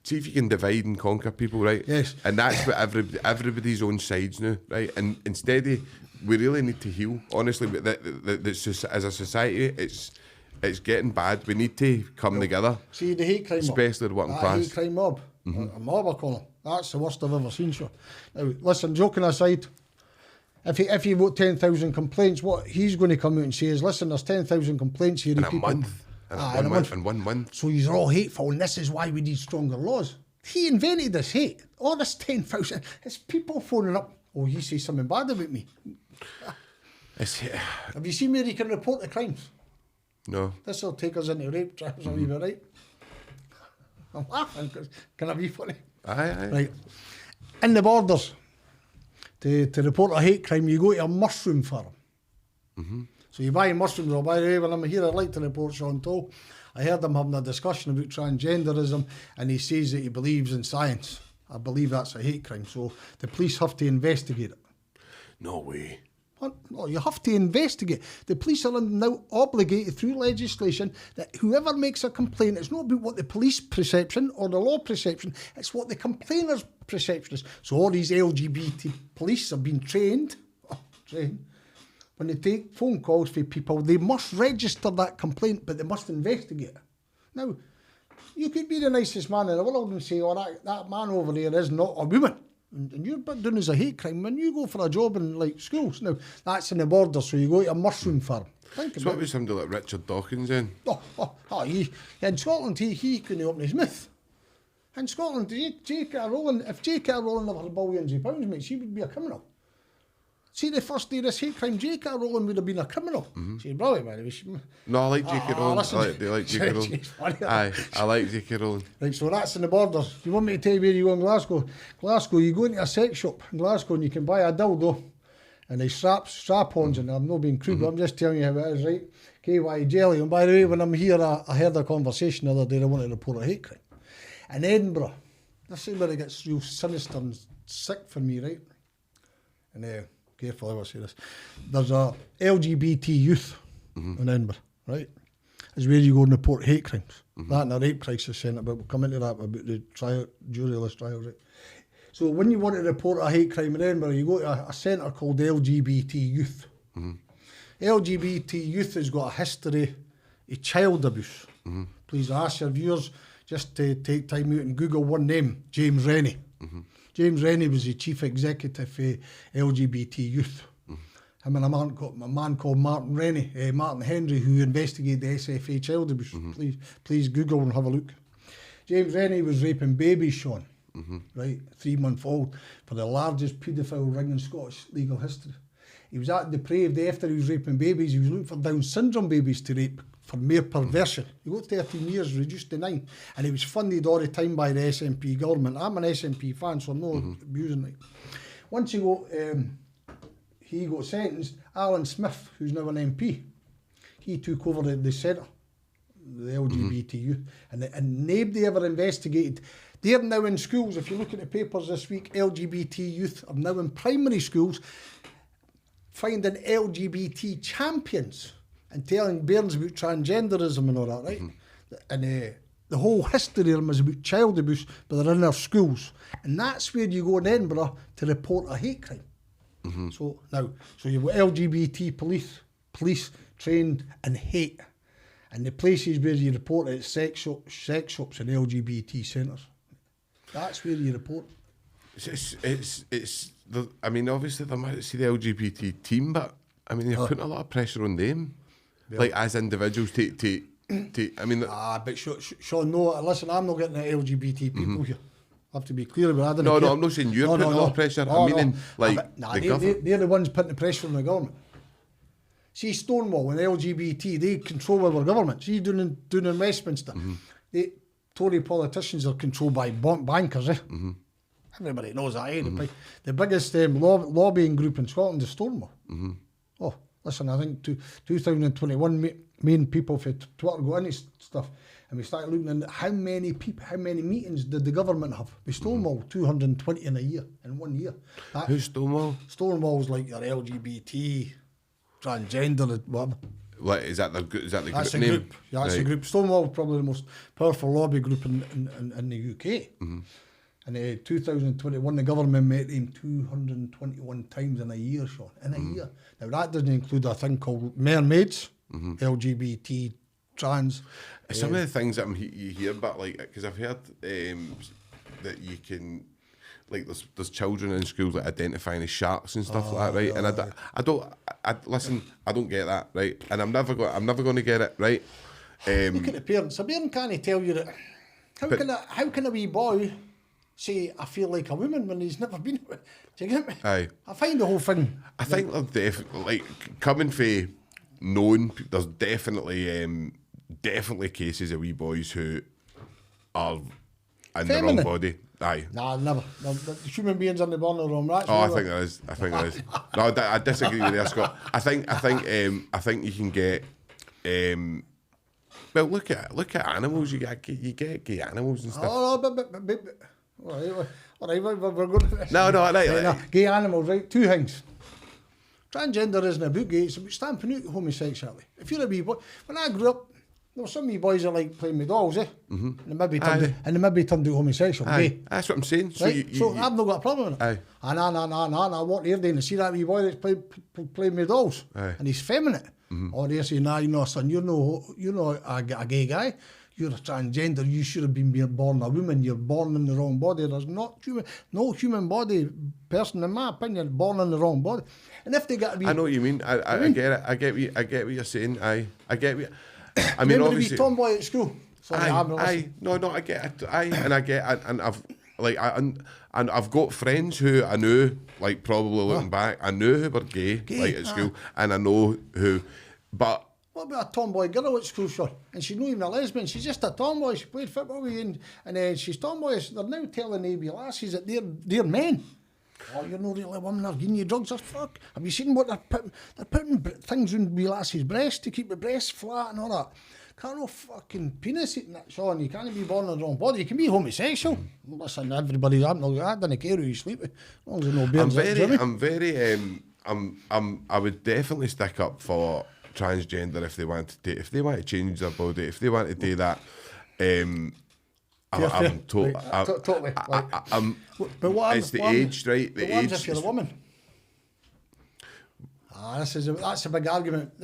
See if you can divide and conquer people, right? Yes. And that's what everybody's on sides now, right? And instead we really need to heal, honestly, but as a society, it's getting bad. We need to come together. See the hate crime especially the working class. Hate crime mob. A mob, I call them. That's the worst I've ever seen, sure. Now, listen, joking aside, if you vote 10,000 complaints, what he's going to come out and say is, listen, there's 10,000 complaints here. In a month. In 1 month. So you're all hateful, and this is why we need stronger laws. He invented this hate. All this 10,000, it's people phoning up, oh, he says something bad about me. Have you seen where he can report the crimes? No. This will take us into rape trials, are we right? I'm laughing because can I be funny? Aye. Right. In the borders, to report a hate crime, you go to a mushroom farm. So you buy mushrooms. Or by the way, when I'm here, I'd like to report Sean Toll. I heard him having a discussion about transgenderism, and he says that he believes in science. I believe that's a hate crime. So the police have to investigate it. No way. No, you have to investigate. The police are now obligated through legislation that whoever makes a complaint, it's not about what the police perception or the law perception, it's what the complainer's perception is. So all these LGBT police have been trained. When they take phone calls for people, they must register that complaint, but they must investigate it. Now, you could be the nicest man in the world and say, oh, that man over there is not a woman. And you're doing as a hate crime when you go for a job in like schools. Now, that's in the border, so you go to a mushroom farm. Think so what about somebody like Richard Dawkins then? In Scotland, he couldn't open his mouth. In Scotland, J.K.R. Rowling, if J.K.R. Rowling had billions of pounds, mate, she would be a criminal. See, the first day of this hate crime, J.K. Rowling would have been a criminal. She's brilliant, by the way. No, I like J.K. Rowling. Listen. Do you like J.K. Rowling? Aye, I like J.K. Rowling. Right, so that's in the borders. You want me to tell you where you go in Glasgow? Glasgow, you go into a sex shop in Glasgow and you can buy a dildo and they strap-ons, and I'm not being crude, but I'm just telling you how it is, right? KY jelly. And by the way, when I'm here, I heard a conversation the other day, I wanted to report a hate crime. In Edinburgh, this is where it gets real sinister and sick for me, right? And careful how I say this. There's a LGBT youth in Edinburgh, right? Is where you go and report hate crimes. That and a rape crisis centre, but we'll come into that about the Juryless trials, right? So when you want to report a hate crime in Edinburgh, you go to a centre called LGBT Youth. LGBT Youth has got a history of child abuse. Please ask your viewers just to take time out and Google one name, James Rennie. James Rennie was the chief executive for LGBT Youth. Him and a man called Martin Henry, who investigated the SFA child abuse. Please Google and have a look. James Rennie was raping babies, Sean, right, 3-month-old, for the largest paedophile ring in Scottish legal history. He was that depraved after he was raping babies. He was looking for Down syndrome babies to rape for mere perversion. He got 13 years, reduced to 9, and he was funded all the time by the SNP government. I'm an SNP fan, so I'm not abusing it. Once he got sentenced, Alan Smith, who's now an MP, he took over the centre, the LGBT youth, and nobody ever investigated. They're now in schools. If you look at the papers this week, LGBT youth are now in primary schools finding LGBT champions and telling bairns about transgenderism and all that, right? And the whole history of them is about child abuse, but they're in their schools. And that's where you go in Edinburgh to report a hate crime. So you've got LGBT police trained in hate. And the places where you report it, sex shops and LGBT centres. That's where you report. I mean, obviously they might see the LGBT team, but I mean, you're putting a lot of pressure on them, like as individuals to I mean. But Sean, no, listen, I'm not getting the LGBT people here. I have to be clear about that. No, I'm not saying you're putting a lot of pressure. I'm meaning, the government. They're the ones putting the pressure on the government. See, Stonewall and LGBT, they control our government. See, doing in Westminster, the Tory politicians are controlled by bankers, Everybody knows that, The biggest lobbying group in Scotland is Stonewall. Oh, listen, I think 2021 main people for Twitter go into stuff, and we started looking at how many meetings did the government have with Stonewall? 220 in a year, in 1 year. Who's Stonewall? Stonewall's like your LGBT, transgender, whatever. What, is that the group name? That's a group. Yeah, that's a group. Stonewall is probably the most powerful lobby group in the UK. And in 2021, the government met him 221 times in a year, Sean. In a year. Now, that doesn't include a thing called mermaids, LGBT, trans. Some of the things that you hear about, like, because I've heard that you can, like, there's children in schools like identifying as sharks and stuff like that, right? And I don't get that, right? And I'm never going to get it, right? Look at the parents. A parent can't tell you that. How can a wee boy say, I feel like a woman when he's never been with? Do you get me? Aye. I find the whole thing. I think like coming for known, there's definitely cases of wee boys who are in the wrong body. Aye. Nah, never. No, the human beings in the born wrong. That's I think there is. No, I disagree with you, Scott. I think you can get. Well, look at animals. You get gay animals and stuff. All right, we're going to... No, gay animals, right? Two things. Transgender isn't about gay, it's about stamping out homosexuality. If you're a wee boy... When I grew up, there were some wee boys that like playing with dolls, And they maybe turned out homosexual, gay. That's what I'm saying. Right? So I've not got a problem with it. Aye. I walk there and see that wee boy that's playing with dolls. Aye. And he's feminine. Or they say, nah, you know, son, you're not a gay guy. You're a transgender. You should have been born a woman. You're born in the wrong body. There's no human body person, in my opinion, born in the wrong body. And if they got to be, I know what you mean. I get it. I get what you're saying. I get what. I mean, remember obviously, to be tomboy at school. Sorry, I get it. And I've and I've got friends who I knew, like probably looking back, I knew who were gay like at school, and I know who, but. What about a tomboy girl at school, sure? And she's not even a lesbian, she's just a tomboy. She played football with you, and then she's tomboyish. They're now telling AB lasses that they're men. Oh, you're not really a woman, they're giving you drugs or fuck. Have you seen what they're putting? They're putting things in wee lasses' breasts to keep the breasts flat and all that. Can't no fucking penis eating that, Sean. You can't be born in the wrong body. You can be homosexual. Listen, everybody, I don't care who you sleep with. As long as there's no beards. I would definitely stick up for transgender if they want to change their body, if they want to do that. Totally. But what it's the age, right? The age. If you're a woman. That's a big argument.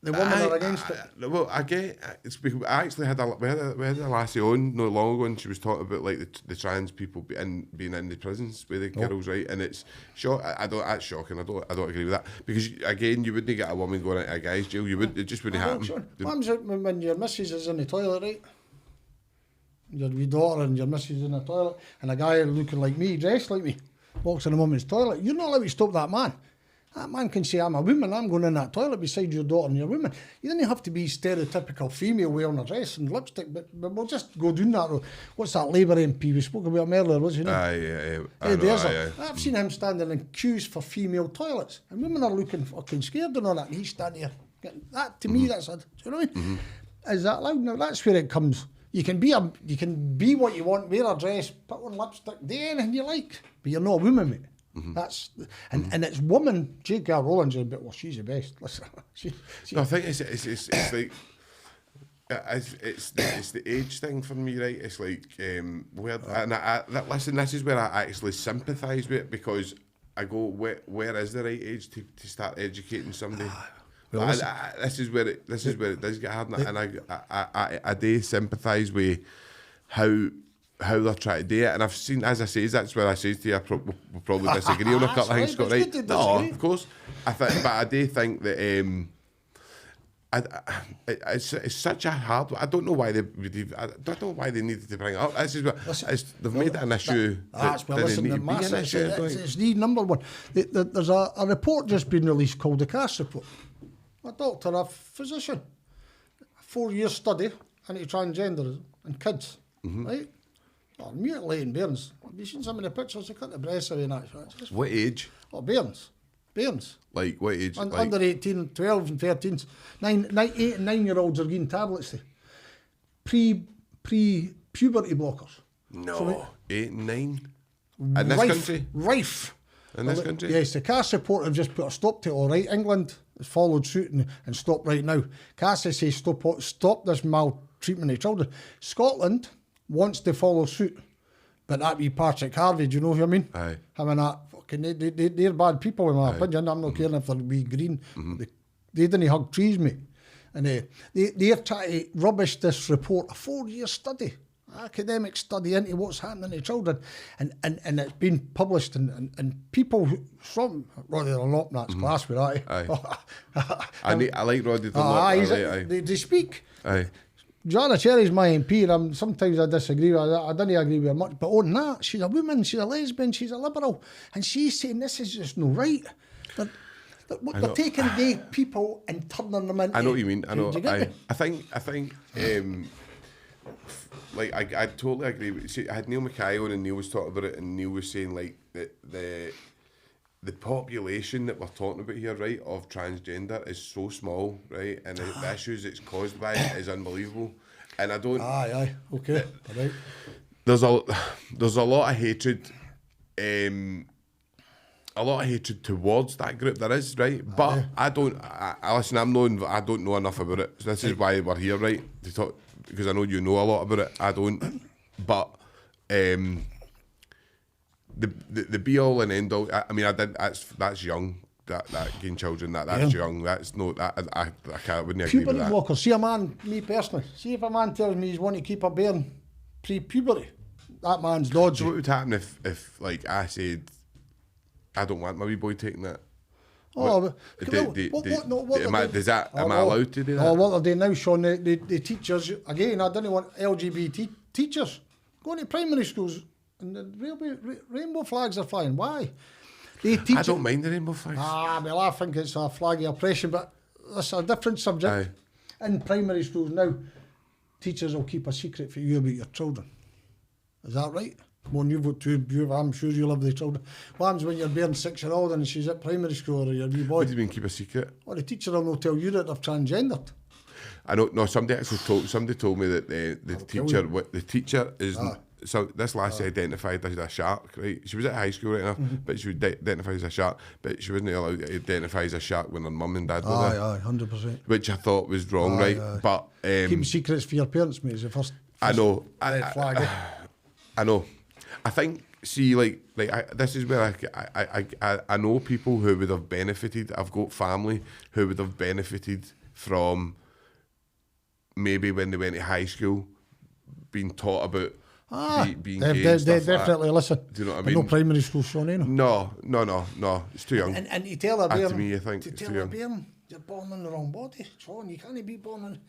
The women are against it. Well, I get it's because I actually had we had a lassie on not long ago, and she was talking about like the trans people being in the prisons with the girls, right? And it's that's shocking. I don't agree with that, because again, you wouldn't get a woman going into a guy's jail. It just wouldn't happen. What happens when your missus is in the toilet, right? Your wee daughter and your missus is in the toilet, and a guy looking like me, dressed like me, walks in a woman's toilet. You're not allowed to stop that man. That man can say, I'm a woman, I'm going in that toilet beside your daughter and your woman. You don't have to be stereotypical female wearing a dress and lipstick, but we'll just go doing that. What's that Labour MP? We spoke about him earlier, what's his name? I've seen him standing in queues for female toilets, and women are looking fucking scared and all that, and he's standing here. That, to me, that's do you know what I mean? Is that allowed? Now, that's where it comes. You can be what you want, wear a dress, put on lipstick, do anything you like, but you're not a woman, mate. That's and it's woman. J.K. Rowling's a bit. Well, she's the best. Listen, no, I think it's like it's the age thing for me, right? It's like listen, this is where I actually sympathise with it, because I go, where is the right age to start educating somebody? This is where it does get hard, and I do sympathise with how they're trying to do it, and I've seen, as I say, that's where I say to you, we'll probably disagree on a couple of things, Scott, right? No, of course. But I do think that it's such a hard. I don't know why they needed to bring it up. This is what they've made it an issue. It's the number one. There's a report just been released called the CAS report. A doctor, a physician, a 4-year study into transgenderism in kids, right? Oh, mutilating bairns. Have you seen some of the pictures? They cut the breasts away and that. What age? Oh, bairns. Like, what age? Under 18, 12 and 13. 8 and 9-year-olds are getting tablets. Pre-puberty blockers. No, so 8 and 9? In this country? Rife. In this country? Yes, the CAS report have just put a stop to it, all right. England has followed suit and stopped right now. CAS says stop this maltreatment of children. Scotland wants to follow suit, but that be Patrick Harvey, do you know what I mean? Aye. Having that fucking, they're bad people in my opinion. I'm not caring if they're wee green. They didn't hug trees, mate. And they're trying to rubbish this report, a 4-year study, academic study into what's happening to children, and it's been published, and people from Roddy the Lopnat's class with that. I like Roddy the Lopnat. They speak. Aye. Joanna Cherry's my MP, and sometimes I disagree. I don't agree with her much, but on that, she's a woman, she's a lesbian, she's a liberal, and she's saying this is just no right. They're taking gay people and turning them into. I know what you mean. I know. I think. Like I totally agree. See, I had Neil Mackay on, and Neil was talking about it, and Neil was saying like the population that we're talking about here, right, of transgender is so small, right, and the issues it's caused by it is unbelievable, and I don't. Aye, okay, right. There's a lot of hatred, towards that group. There is, right, but I don't. Listen, I don't know enough about it. So this is why we're here, right, to talk, because I know you know a lot about it. I don't, but The be all and end all. I mean, that's young. That getting children. That's young. That's no. I wouldn't agree with that. Puberty blockers. See a man, me personally. See if a man tells me he's wanting to keep a bairn pre-puberty, that man's dodgy. So what would happen if like I said, I don't want my wee boy taking that? Oh, am I allowed to do that? Oh, what they're doing now, Sean, the teachers, again, I don't want LGBT teachers going to primary schools and the rainbow flags are flying. Why? They teach I don't mind the rainbow flags. well, I think it's a flag of oppression, but that's a different subject. In primary schools now, teachers will keep a secret for you about your children. Is that right? Come on, you've got I'm sure you love the children. What happens when you're bearing 6-year-old and she's at primary school or your wee boy? What do you mean keep a secret? Well, the teacher will not tell you that they're transgendered. I know. No, somebody told me that the teacher is. So this lassie identified as a shark, right? She was at high school right enough, but she would identify as a shark, but she wasn't allowed to identify as a shark when her mum and dad were there. Aye, 100%. Which I thought was wrong, right? But keeping secrets for your parents, mate, is the first I know. red flag. I know. I think. See, this is where I know people who would have benefited. I've got family who would have benefited from maybe when they went to high school being taught about being gay and stuff definitely like listen. Do you know what I mean? mean? No primary school, Sean, eh? No. It's too young. And to tell a bairn, to me, I think it's too young. You're born in the wrong body, Sean. You can't be born in.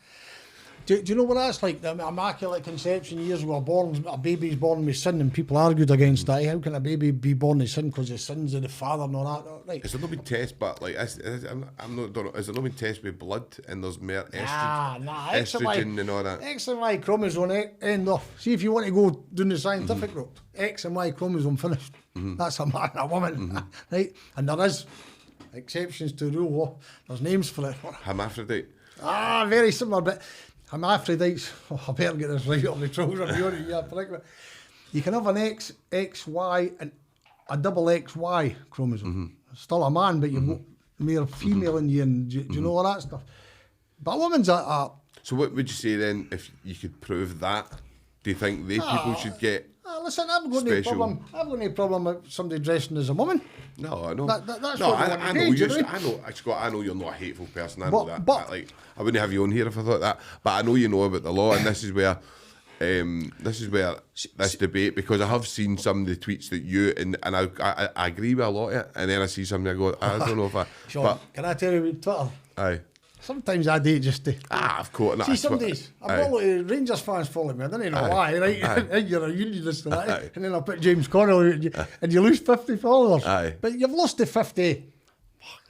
Do you know what that's like? The Immaculate Conception years were born, a baby's born with sin, and people argued against that. How can a baby be born with sin because the sins of the father and all that? Right? Is there not been tests, but like I'm not. Don't know. Is there not been tests with blood and there's more estrogen and all that? X and Y chromosome end off. See if you want to go down the scientific route. X and Y chromosome finished. That's a man, a woman, right? And there is exceptions to the rule. There's names for it. Hermaphrodite. Very similar, but. Hermaphrodites, I better get this right on the trousers. You can have an X, XY, and a double XY chromosome. Still a man, but you've got more female in you, and do you know all that stuff? But a woman's So what would you say then if you could prove that? Do you think people should get listen, I've got no problem. I've got no problem with somebody dressing as a woman. No, I know. That's no, what I know you. I know, Scott. I know you're not a hateful person. I know that. But I wouldn't have you on here if I thought that. But I know you know about the law, and this is where this debate, because I have seen some of the tweets that you and I agree with a lot of it, and then I see something I go, I don't know if I. Sean, but can I tell you about Twitter? Aye. Sometimes I do just to... of course. See, some days, I've got a lot of Rangers fans following me. I don't know why, right? And you're a unionist and that. And then I put James Connolly and you lose 50 followers. Aye. But you've lost the 50.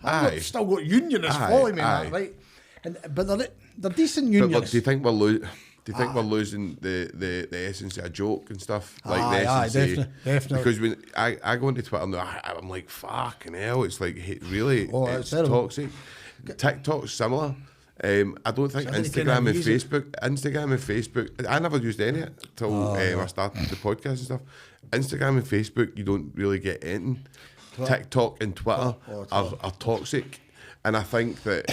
I've still got unionists following me, that, right? But they're decent unionists. But do you think we're losing the essence of a joke and stuff? Like the essence definitely. Because when I go into Twitter and I'm like, fucking hell, it's like, really, it's toxic. TikTok's similar. I don't think Instagram and Facebook, I never used any of it till I started the podcast and stuff. Instagram and Facebook, you don't really get anything. TikTok and Twitter are toxic. And I think that,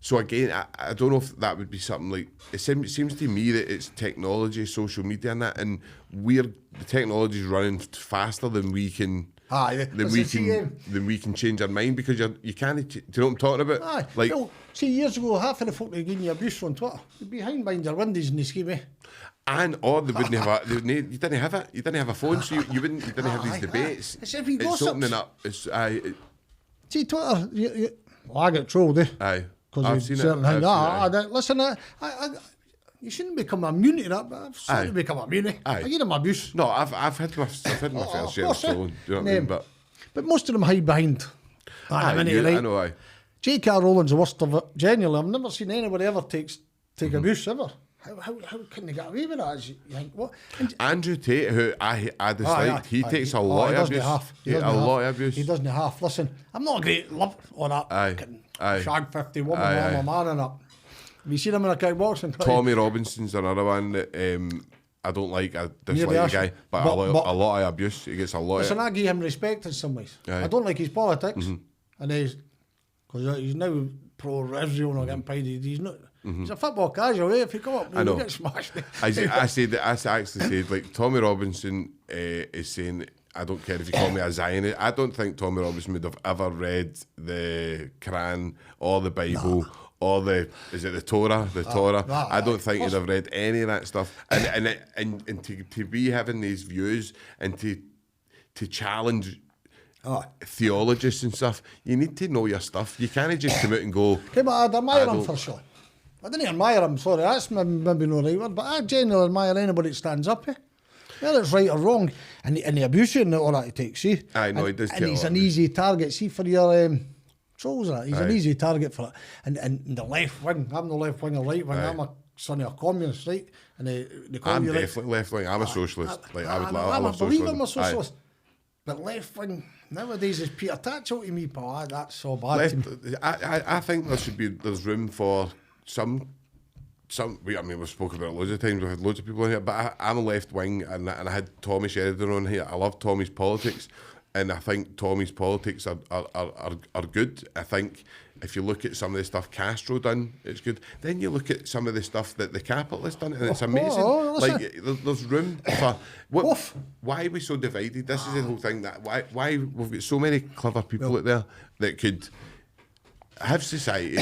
so again, I don't know if that would be something like, it seems to me that it's technology, social media and that, and the technology's running faster than we can... then we can change our mind, because you can't. Do you know what I'm talking about? Like, see, years ago, half of the folk that were giving you abuse on Twitter, they'd be behind your windows in the scheme, eh? And or they wouldn't have you didn't have it. You didn't have a phone, so you didn't have these debates. It's opening up. See, Twitter. I get trolled, eh? Aye. Because I've seen it. Listen, you shouldn't become immune to that, but I've certainly become immune. I give them abuse. No, I've had my fair share of trolling. Do you know what I mean? But most of them hide behind. I know. J.K. Rowling's the worst of it. Genuinely, I've never seen anybody ever take abuse ever. How can they get away with that? You think, what? Andrew Tate, who I dislike, he takes a lot of abuse. A lot of abuse. He doesn't half. Listen, I'm not a great love on that. Shag 50 woman, I'm a man and that. Have you seen him in a kickboxing? Tommy Robinson's another one that I don't like. I dislike the guy, but a lot of abuse. He gets a lot. Listen, I give him respect in some ways. I don't like his politics, and because he's now pro-Israel and getting paid. He's not. He's a football casual. If you come up, you'll get smashed. I actually said, like, Tommy Robinson is saying, I don't care if you call me a Zionist. I don't think Tommy Robinson would have ever read the Quran or the Bible. Or the Torah? The Torah. I don't think he'd have read any of that stuff. And to be having these views and to challenge theologists and stuff, you need to know your stuff. You can't just come out and go. Okay, but I'd admire him for sure. I didn't admire him, sorry, that's maybe no right word, but I genuinely admire anybody that stands up here. whether it's right or wrong, and the abuse and all that it takes, see? I know, he does. And he's an easy target, see, for your trolls and that. He's an easy target for it. And the left wing, I'm the left wing or right wing, I'm a son of a communist, right? And they call I'm you definitely left wing. I'm a socialist. I'm a believer I'm a socialist. But left wing nowadays is Peter Tatchell to me, pal. That's so bad to me. I think there's room for some. We've spoken about it loads of times. We've had loads of people in here, but I'm a left wing, and I had Tommy Sheridan on here. I love Tommy's politics, and I think Tommy's politics are good. I think if you look at some of the stuff Castro done, it's good. Then you look at some of the stuff that the capitalists done, and it's amazing. There's room for why are we so divided? This is the whole thing. That why we've got so many clever people out there that could have society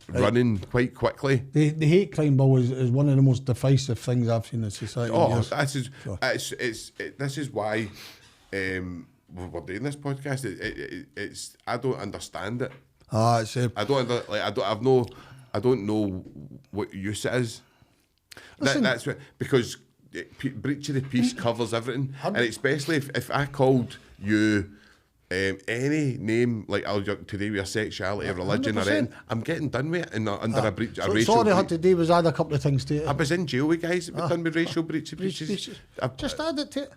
running quite quickly. The hate crime bill is one of the most divisive things I've seen in society. This is why we're doing this podcast. It's I don't understand it. I don't know what use it is. That's what, because breach of the peace covers everything, and especially if I called you any name like today with your sexuality, religion, or anything, I'm getting done with it under a breach. A racial all I had to do was add a couple of things to it. I was in jail with guys that were done with racial breaches. Just add it to it.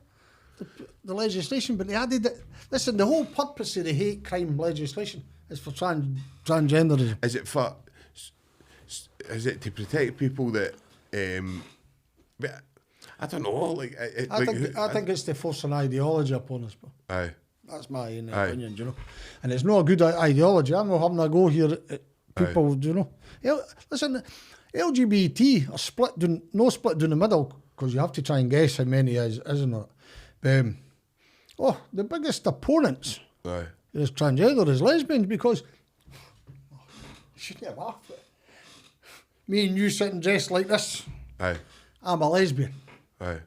The legislation, but they added it. Listen, the whole purpose of the hate crime legislation is for transgenderism. Is it to protect people that? I don't know. I think it's to force an ideology upon us. Aye. That's my opinion, you know. And it's not a good ideology. I'm not having a go here at people, you know. Listen, LGBT are split down the middle, because you have to try and guess how many isn't it? The biggest opponents is transgender, is lesbians, because you shouldn't have laughed at it. Me and you sitting dressed like this. Aye. I'm a lesbian. Aye.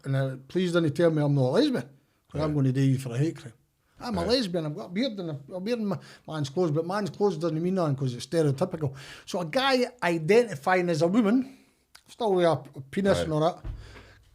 And please don't tell me I'm not a lesbian, because I'm going to do you for a hate crime. I'm a lesbian, I've got a beard, and I'm wearing man's clothes, but man's clothes doesn't mean nothing because it's stereotypical. So a guy identifying as a woman, still with a penis and all that,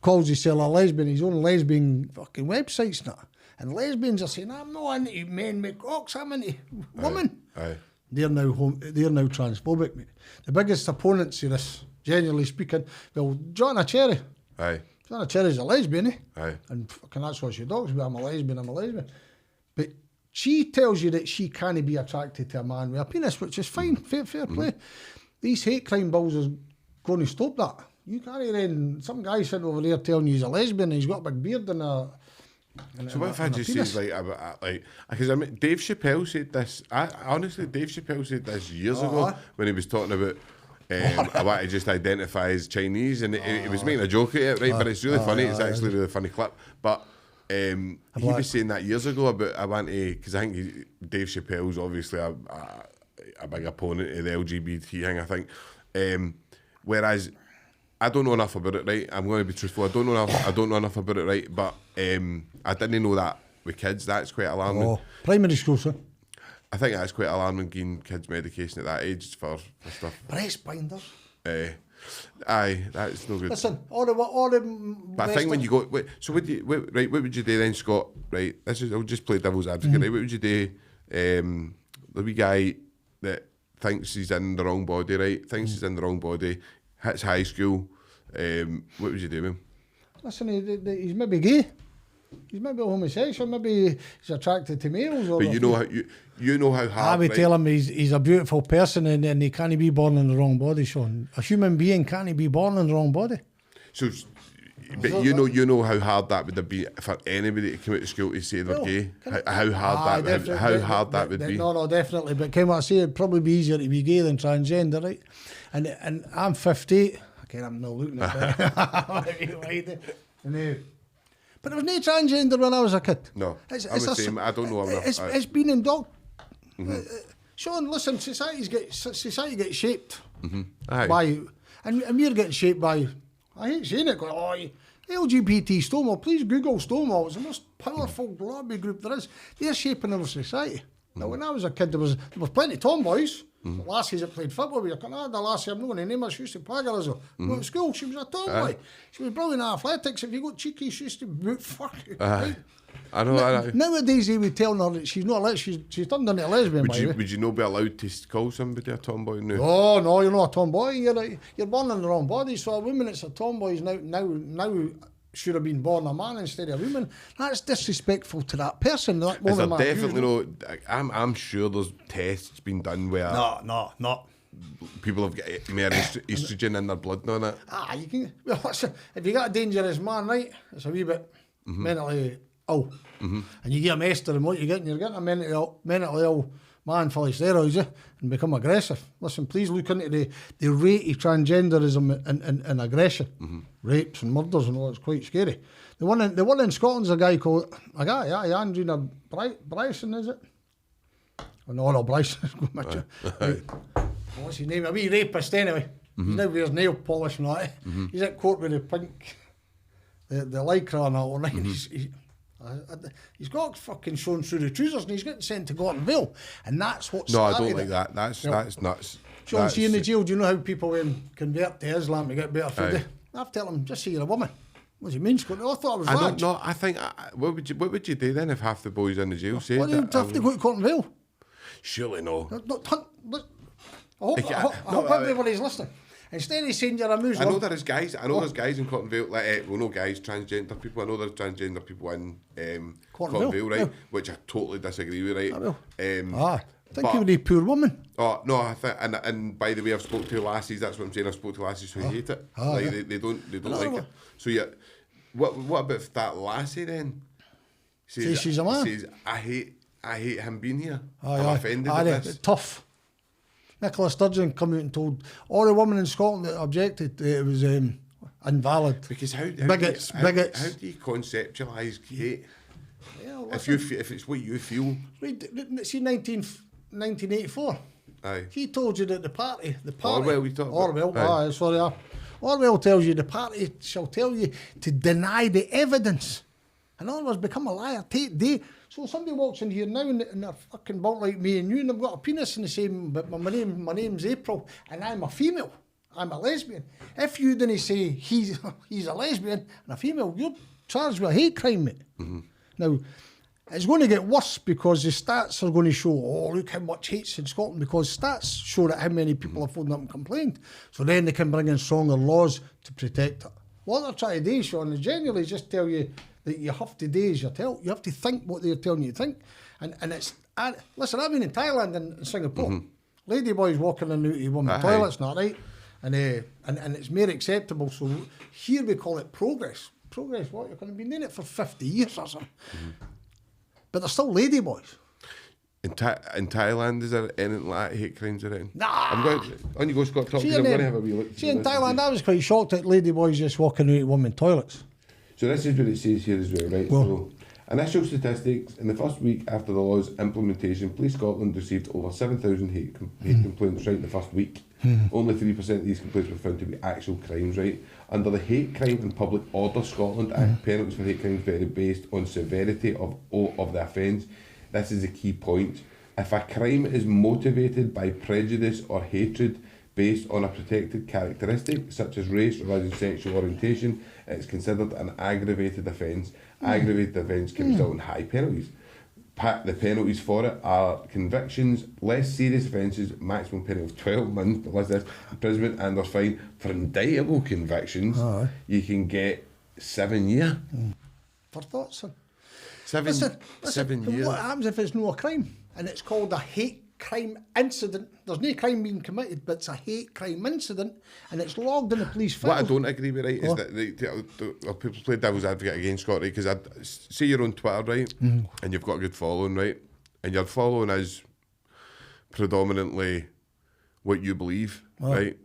calls himself a lesbian, his own lesbian fucking websites and that. And lesbians are saying, I'm not into men with cocks, I'm into women. Aye. They're now transphobic, mate. The biggest opponents of this, generally speaking, well, Joanna Cherry. Aye. Joanna Cherry's a lesbian, eh? Aye. And fucking that's what she does, but I'm a lesbian. But she tells you that she can't be attracted to a man with a penis, which is fine, fair play. These hate crime bills are going to stop that. You can't then, some guy sitting over there telling you he's a lesbian and he's got a big beard and a... So what if I just say because Dave Chappelle said this. Dave Chappelle said this years ago when he was talking about I want to just identify as Chinese, and he was making a joke at it, right? But it's really funny. It's actually a really funny clip. But he was saying that years ago about I want to, because I think Dave Chappelle's obviously a big opponent of the LGBT thing. I think, whereas. I don't know enough about it, right? I'm going to be truthful. I don't know enough about it, right? But I didn't know that with kids. That's quite alarming. Primary school, sir. I think that's quite alarming, giving kids medication at that age for stuff. Breast binders. Aye, that's no good. Listen, all the. But I think when you go, what would you do then, Scott? Right, I'll just play devil's advocate. Right, what would you do? The wee guy that thinks he's in the wrong body, right? He's in the wrong body. Hits high school. What would you do with him? Listen, he's maybe gay. He's maybe homosexual. Maybe he's attracted to males. But you know how hard. I would tell him he's a beautiful person and he can't be born in the wrong body, Sean. A human being can't be born in the wrong body. So, but you know how hard that would have been for anybody to come out of school to say they're gay. How hard that would be. No, definitely. But can what I say? It'd probably be easier to be gay than transgender, right? And I'm 58. Again, I'm not looking at that. But there was no transgender when I was a kid. No, I'm the same. I don't know enough. It's been indoctrinated. Sean, listen, society gets shaped by, and we're getting shaped by. I hate saying it. LGBT Stonewall. Please Google Stonewall. It's the most powerful lobby group there is. They're shaping our society. Now, when I was a kid, there was plenty of tomboys. Lassies that played football with you. The lassie, I'm not going to name her, she used to plagiarism. At school, she was a tomboy. She was brilliant in athletics. If you got cheeky, she used to boot fuck you. Right? I know. Nowadays, they would tell her that she's not she's turned into a lesbian. Would you not be allowed to call somebody a tomboy now? Oh no, you're not a tomboy. You're born in the wrong body. So a woman that's a tomboy is now should have been born a man instead of a woman. That's disrespectful to that person. That Is there definitely no? I'm sure there's tests been done where no. people have got more estrogen in their blood and all that. You can. Well, listen, if you got a dangerous man, right, it's a wee bit mentally ill, and you get a master and what you're getting a mentally ill man full of steroids, and become aggressive. Listen, please look into the rate of transgenderism and aggression, rapes and murders and all. It's quite scary. The one in Scotland's a guy called Andrew Bryson, is it? Oh, no, Bryson. What's his name? A wee rapist anyway. He now wears nail polish and all that. He's at court with the pink, the lycra and all, right? He's got fucking shown through the trousers and he's getting sent to Unveiled, and that's what's. No, I don't like that. That's nuts. John C in the jail. Do you know how people convert to Islam to get better food? I have to tell them, just say you're a woman. What do you mean, Scott? I thought I was right. I don't know. I think what would you do then if half the boys in the jail said that? Well, you'd have to go to Unveiled. Surely no. I hope everybody's listening. Instead of saying you're a Muslim. I know there's guys in Cottonville, transgender people. I know there's transgender people in Cottonville, right? Yeah. Which I totally disagree with, right? I think you're a poor woman. Oh no, I think, and by the way, I've spoke to lassies. That's what I'm saying. I've spoke to lassies who hate it. They don't like it. So yeah, what about that lassie then? She's a man. Says I hate him being here. I'm offended at this. Tough. Nicola Sturgeon come out and told all the women in Scotland that objected it was invalid. Because how bigots. How do you conceptualise hate? Yeah, if it's what you feel. See 1984. Aye. He told you that the party. Orwell, we talked about. Orwell tells you the party shall tell you to deny the evidence. In other words, become a liar. So somebody walks in here now and they're fucking built like me and you, and they've got a penis in the same. But my name's April, and I'm a female. I'm a lesbian. If you didn't say he's a lesbian and a female, you're charged with a hate crime, mate. Now, it's going to get worse because the stats are going to show, look how much hate's in Scotland, because stats show that how many people have phoned up and complained. So then they can bring in stronger laws to protect it. What they're trying to do, Sean, is generally just tell you that you have to do as you have to think what they're telling you to think. And it's, listen, I've been in Thailand and Singapore. Ladyboys walking in and out of women's toilets, not right? And it's more acceptable. So here we call it progress. Progress, what? You're going to be doing it for 50 years or something. But they're still ladyboys. In Thailand, is there anything like that, hate crimes or anything? Nah. On you go, Scott, talk, because I'm going to have a wee look. See, in Thailand, I was quite shocked at ladyboys just walking out of women's toilets. So this is what it says here as well, right? So, initial statistics, in the first week after the law's implementation, Police Scotland received over 7,000 hate complaints right in the first week. Only 3% of these complaints were found to be actual crimes, right? Under the Hate Crime and Public Order Scotland Act, penalties for hate crimes vary based on severity of the offence. This is a key point. If a crime is motivated by prejudice or hatred based on a protected characteristic, such as race, religion, sexual orientation, it's considered an aggravated offence. Aggravated offence can result in high penalties. The penalties for it are convictions, less serious offences, maximum penalty of 12 months, less this, imprisonment, and there's fine. For indictable convictions, you can get 7 years. For thoughts, son. 7 years. What happens if it's no a crime and it's called a hate crime incident? There's no crime being committed, but it's a hate crime incident and it's logged in the police file. What I don't agree with, right, is that people play devil's advocate against Scott, right? Because say you're on Twitter, right, and you've got a good following, right, and your following is predominantly what you believe, right,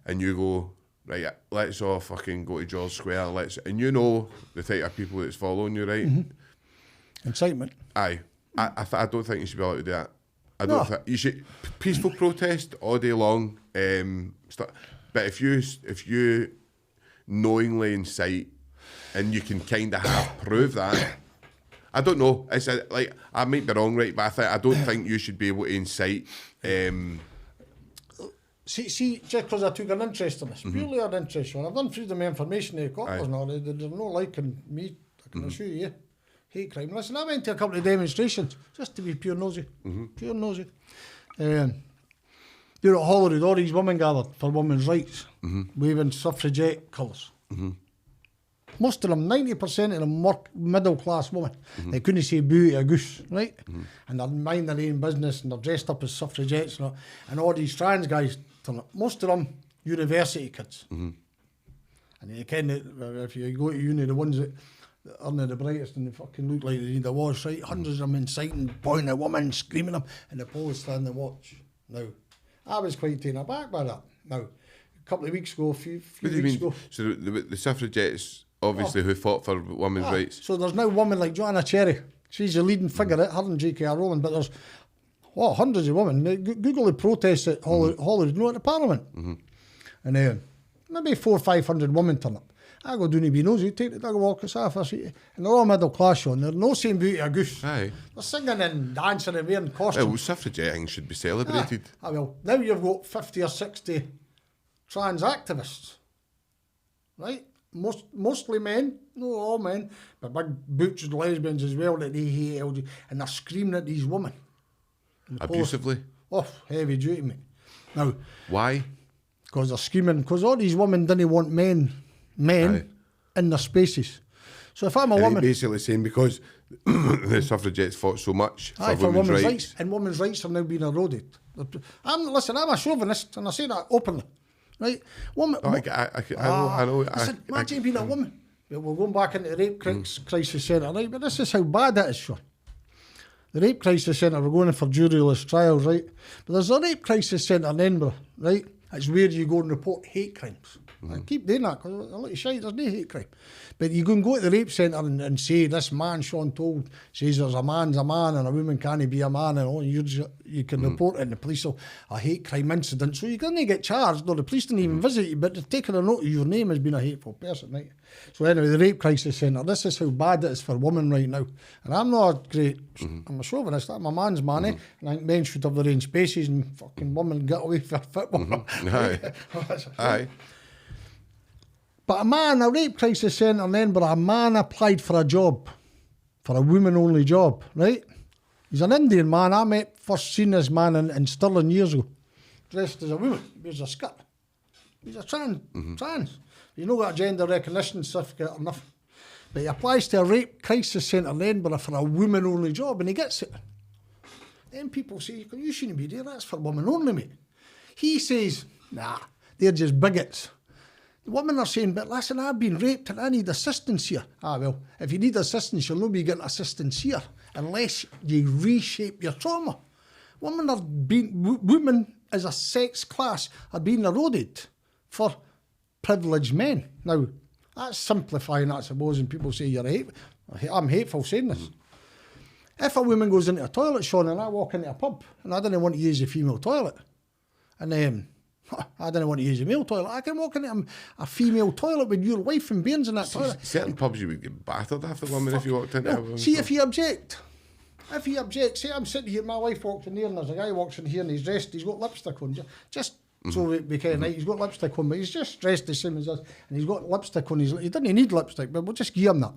and you go, right, let's all fucking go to George Square, and you know the type of people that's following you, right? Incitement. Aye. I don't think you should be allowed to do that. I don't think you should peaceful protest all day long. But if you knowingly incite, and you can kind of prove that, I don't know. It's like I might be wrong, right? But I don't think you should be able to incite See, just because I took an interest in this, purely an interest, and I've done freedom of information to couples now, they're no liking me, I can assure you. Hate crime. Listen, I went to a couple of demonstrations just to be pure nosy. Pure nosy. You're at Holyrood, all these women gathered for women's rights, waving suffragette colours. Most of them, 90% of them, were middle-class women. They couldn't say boo to a goose, right? And they're mind their own business and they're dressed up as suffragettes and all these trans guys turn up. Most of them, university kids. And you can, if you go to uni, the ones that aren't the brightest and they fucking look like they need a wash, right? Hundreds of them inciting, pointing at women, screaming them, and the police stand and watch. Now, I was quite taken aback by that. Now, a couple of weeks ago, a few weeks ago. So the suffragettes, obviously, who fought for women's rights. So there's now women like Joanna Cherry. She's the leading figure, her and J.K.R. Rowling, but there's hundreds of women. Google the protests at Holyrood, at the Parliament. And maybe 400 or 500 women turn up. I go down to be nosy, take the dog a walk aside for a seat. And they're all middle class, Sean. They're no saying beauty a goose. Aye. They're singing and dancing and wearing costumes. Well, suffragetting should be celebrated. Well, now you've got 50 or 60 trans activists, right? Mostly men, not all men, but big butchered lesbians as well that they hate LG, and they're screaming at these women. Abusively? Heavy duty, mate. Now, why? Because they're screaming, because all these women didn't want men in their spaces. So if I'm a woman... basically saying because the suffragettes fought so much for women's rights. And women's rights are now being eroded. I'm a chauvinist, and I say that openly. Right? I know. Listen, imagine being a woman. We're going back into the rape crisis centre, right? But this is how bad it is, Sean. The rape crisis centre, we're going in for juryless trials, right? But there's a rape crisis centre in Edinburgh, right? It's where you go and report hate crimes. I keep doing that because a lot of shite, there's no hate crime. But you can go to the rape centre and say, this man, Sean Told, says there's a man's a man and a woman can't be a man and all. You can report it and the police will, a hate crime incident. So you can't get charged, or the police didn't even visit you, but they're taking a note of your name as being a hateful person, right? So anyway, the rape crisis centre, this is how bad it is for women right now. And I'm not I'm a chauvinist, I'm a man's man, and I think men should have their own spaces and fucking women get away for football. Aye. But a rape crisis centre in Edinburgh, a man applied for a job, for a woman-only job, right? He's an Indian man. I first seen this man in Stirling years ago, dressed as a woman. He wears a skirt. He's a trans. He's not got a gender recognition certificate or nothing. But he applies to a rape crisis centre in Edinburgh for a woman-only job, and he gets it. Then people say, you shouldn't be there, that's for women only, mate. He says, nah, they're just bigots. The women are saying, but listen, I've been raped and I need assistance here. Well, if you need assistance, you'll not be getting assistance here unless you reshape your trauma. Women as a sex class are being eroded for privileged men. Now, that's simplifying, I suppose, and people say I'm hateful saying this. If a woman goes into a toilet, Sean, and I walk into a pub and I don't want to use a female toilet, and I don't want to use a male toilet. I can walk into a female toilet with your wife and bairns in that toilet. Certain pubs you would get battered after women if you walked into a See, if you object, say I'm sitting here, my wife walks in here and there's a guy walks in here and he's dressed, he's got lipstick on, just so we can, he's got lipstick on, but he's just dressed the same as us, and he's got lipstick on he doesn't need lipstick, but we'll just give him that.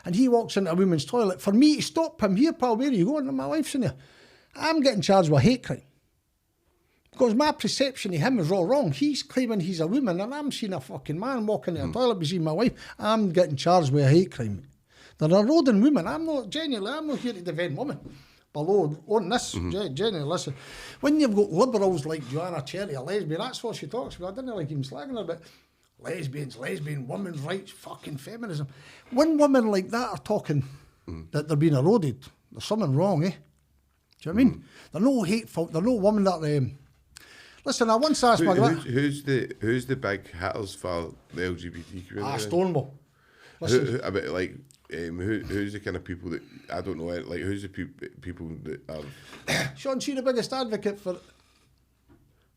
And he walks into a women's toilet. For me to stop him, here pal, where are you going? And my wife's in there. I'm getting charged with hate crime. Because my perception of him is all wrong. He's claiming he's a woman and I'm seeing a fucking man walking in a toilet beside my wife. I'm getting charged with a hate crime. They're eroding women. I'm not here to defend women. Below on this, genuinely, listen. When you've got liberals like Joanna Cherry, a lesbian, that's what she talks about. I didn't like him slagging her, but lesbian, women's rights, fucking feminism. When women like that are talking that they're being eroded, there's something wrong, eh? Do you know what I mean? They're no hateful, they're no women that... Listen, I once asked my... Who's the big hitters for the LGBT community? Stonewall. Who's the kind of people that, I don't know, like who's the people that are... Sean, she's the biggest advocate for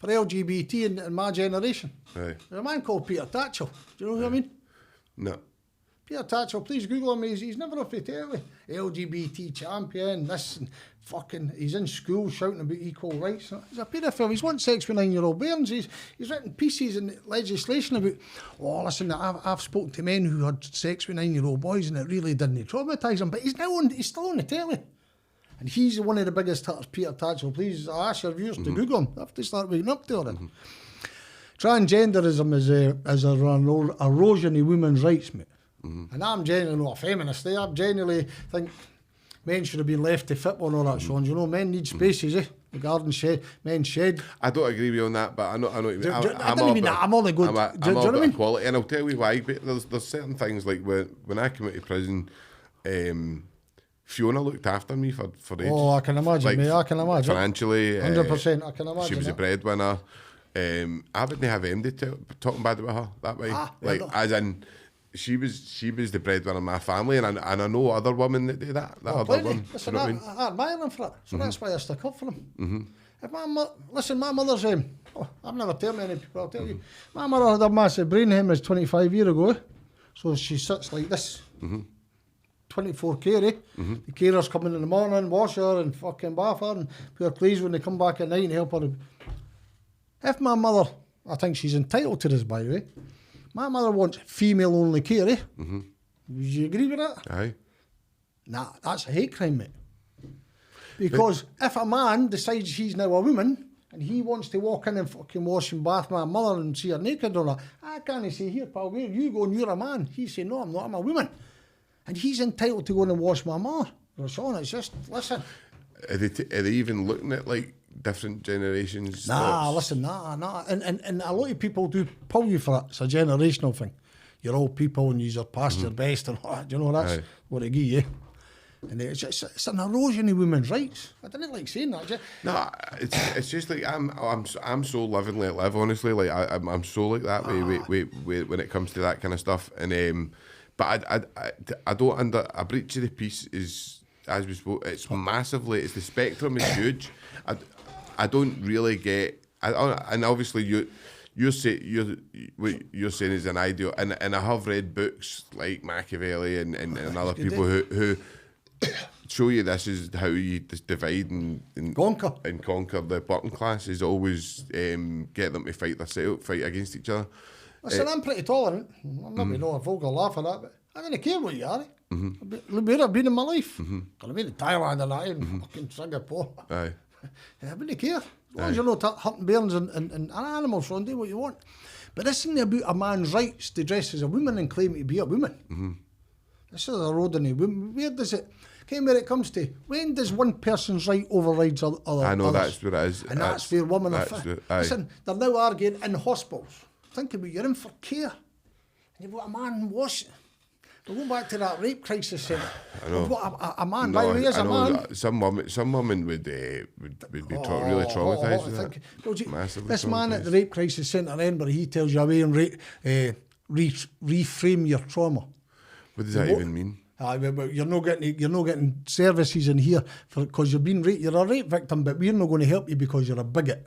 LGBT in my generation. Aye. There's a man called Peter Tatchell. Do you know who I mean? No. Peter Tatchell, please Google him. He's never off the telly. LGBT champion, this and fucking, he's in school shouting about equal rights. He's a paedophile. He's wanting sex with 9-year-old bairns. He's written pieces in legislation about, oh, listen, I've spoken to men who had sex with 9-year-old boys and it really didn't traumatise him. But he's still on the telly. And he's one of the biggest hitters, Peter Tatchell. Please, I ask your viewers to Google him. I have to start waking up to it. Transgenderism is an erosion of women's rights, mate. And I'm genuinely not a feminist. I genuinely think men should have been left to football and all that, Sean. You know, men need spaces, The garden shed, men shed. I don't agree with you on that, but I know. I don't mean that. I'm only good. Do you know what I mean? Quality, and I'll tell you why. But there's certain things like when I came out of prison, Fiona looked after me for ages. Oh, I can imagine, like, mate. I can imagine. Financially, 100%. I can imagine. She was a breadwinner. I wouldn't have MD talking bad about her that way. As in, she was the breadwinner of my family, and I know other women that do that. Other one. Listen, I admire them for it, so that's why I stick up for them. If my mother's I've never told many people. I'll tell you, my mother had a massive brain hemorrhage 25 years ago, so she sits like this. 24 care, The carers come in the morning, wash her and fucking bath her and put her clothes when they come back at night and help her. If my mother, I think she's entitled to this, by the way, my mother wants female-only care, Would you agree with that? Aye. Nah, that's a hate crime, mate. Because if a man decides he's now a woman and he wants to walk in and fucking wash and bath my mother and see her naked or not, I can't say, here, pal, where you go and you're a man. He say, no, I'm not, I'm a woman. And he's entitled to go in and wash my mother. Well, Sean, it's just, listen. Are they even looking at, like, different generations? Nah. And a lot of people do pull you for it. It's a generational thing. You're old people and you're past your best and all that. You know, that's what they give you. And it's an erosion of women's rights. I didn't like saying that. No, it's just like I'm so living let live. Honestly, like I'm so like that way when it comes to that kind of stuff. And but I don't a breach of the peace is, as we spoke, it's massively. It's the spectrum is huge. I don't really get. And obviously you're saying is an ideal. And I have read books like Machiavelli and other people who show you this is how you divide and conquer. And conquer the bottom class is always get them to fight against each other. Listen, I'm pretty tolerant. I'm not being all vulgar laugh at that, but I don't care what you are. Where I've been in my life. I've been in Thailand and that, and fucking Singapore. Aye. I wouldn't care. As long as you're not hunting bears and animals, so do what you want. But this isn't about a man's rights to dress as a woman and claim to be a woman. This is a road in a woman. Where does it... where it comes to, when does one person's right override other I know, others? that's what it is. And that's where women are fit. Listen, they're now arguing in hospitals. Think about it, you're in for care. And you've got a man washing. We'll go back to that rape crisis centre. I know. A man, by the way, is a man. Some women would be really traumatised with that. Massively this man at the rape crisis centre in Edinburgh, he tells you away and reframe your trauma. What does that even mean? You're not getting services in here because you're being raped. You're a rape victim, but we're not going to help you because you're a bigot.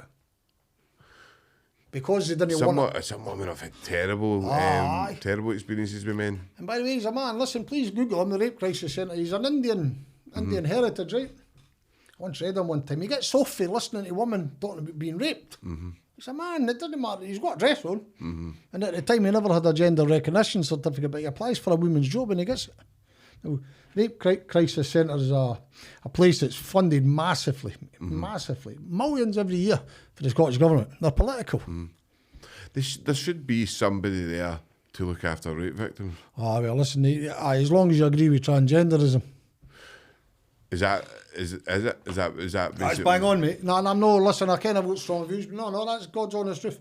Because they didn't want... Some women have had terrible experiences with men. And by the way, he's a man. Listen, please Google him, the rape crisis centre. He's an Indian heritage, right? I once read him one time. He gets off for listening to women talking about being raped. He's a man. It doesn't matter. He's got a dress on. And at the time, he never had a gender recognition certificate, but he applies for a women's job and he gets it. Now, Rape Crisis Centre is a place that's funded massively, millions every year for the Scottish Government. They're political. There should be somebody there to look after rape victims. Well, listen, as long as you agree with transgenderism. Is that That's bang on, mate. No, I'm no, listen, I can't have got strong views, but no, that's God's honest truth.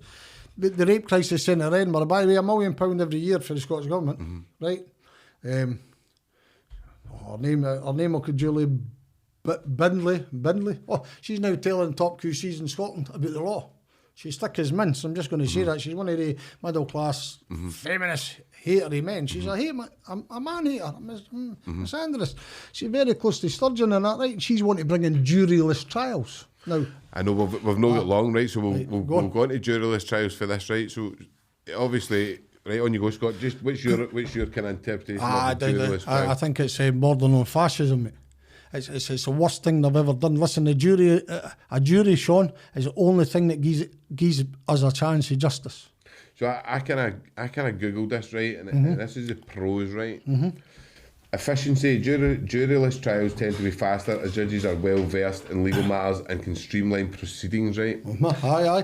The Rape Crisis Centre in Edinburgh, by the way, £1 million every year for the Scottish Government, right? Her name could Julie Bindley. Oh, she's now telling top QCs in Scotland about the law. She's thick as mince. I'm just going to say that. She's one of the middle class feminist hatery men. She's a man hater, misandrist. She's very close to Sturgeon and that, right? And she's wanting to bring in juryless trials. Now, I know we've not got long, right? So we'll go into juryless trials for this, right? So obviously. Right, on you go, Scott. Just what's your kind of interpretation of the juryless trial? I think it's bordering on fascism, mate. it's the worst thing they've ever done. Listen, a jury, Sean, is the only thing that gives us a chance of justice. So I kind of googled this, right, and this is the pros, right. Efficiency. Juryless trials tend to be faster as judges are well versed in legal matters and can streamline proceedings, right. Aye.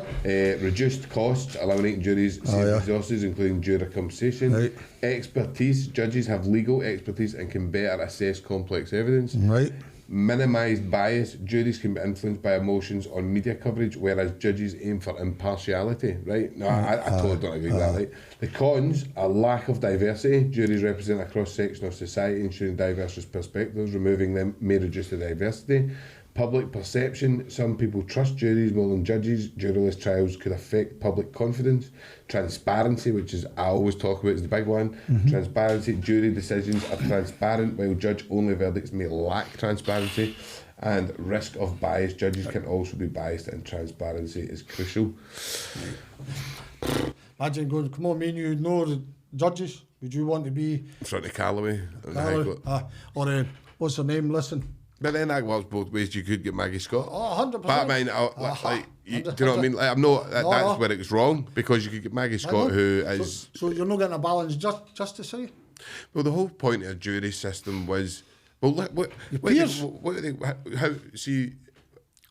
Reduced costs, eliminating juries, save resources, including juror compensation. Right. Expertise. Judges have legal expertise and can better assess complex evidence. Right. Minimised bias. Juries can be influenced by emotions or media coverage, whereas judges aim for impartiality, right? No, I totally don't agree with that, right? The cons are lack of diversity. Juries represent a cross-section of society, ensuring diverse perspectives. Removing them may reduce the diversity. Public perception. Some people trust juries more than judges. Juryless trials could affect public confidence. Transparency, which is I always talk about, is the big one. Transparency. Jury decisions are transparent, while judge-only verdicts may lack transparency. And risk of bias. Judges can also be biased, and transparency is crucial. Imagine going, come on, me and you know the judges. Would you want to be In front of Callaway. or what's her name? Listen. But then that works both ways. You could get Maggie Scott. Oh, 100%. But I mean, do you know what I mean? Like, I'm not. That's where it's wrong, because you could get Maggie Scott, who is. So you're not getting a balanced justice, are you? Well, the whole point of a jury system was. Well, what how see,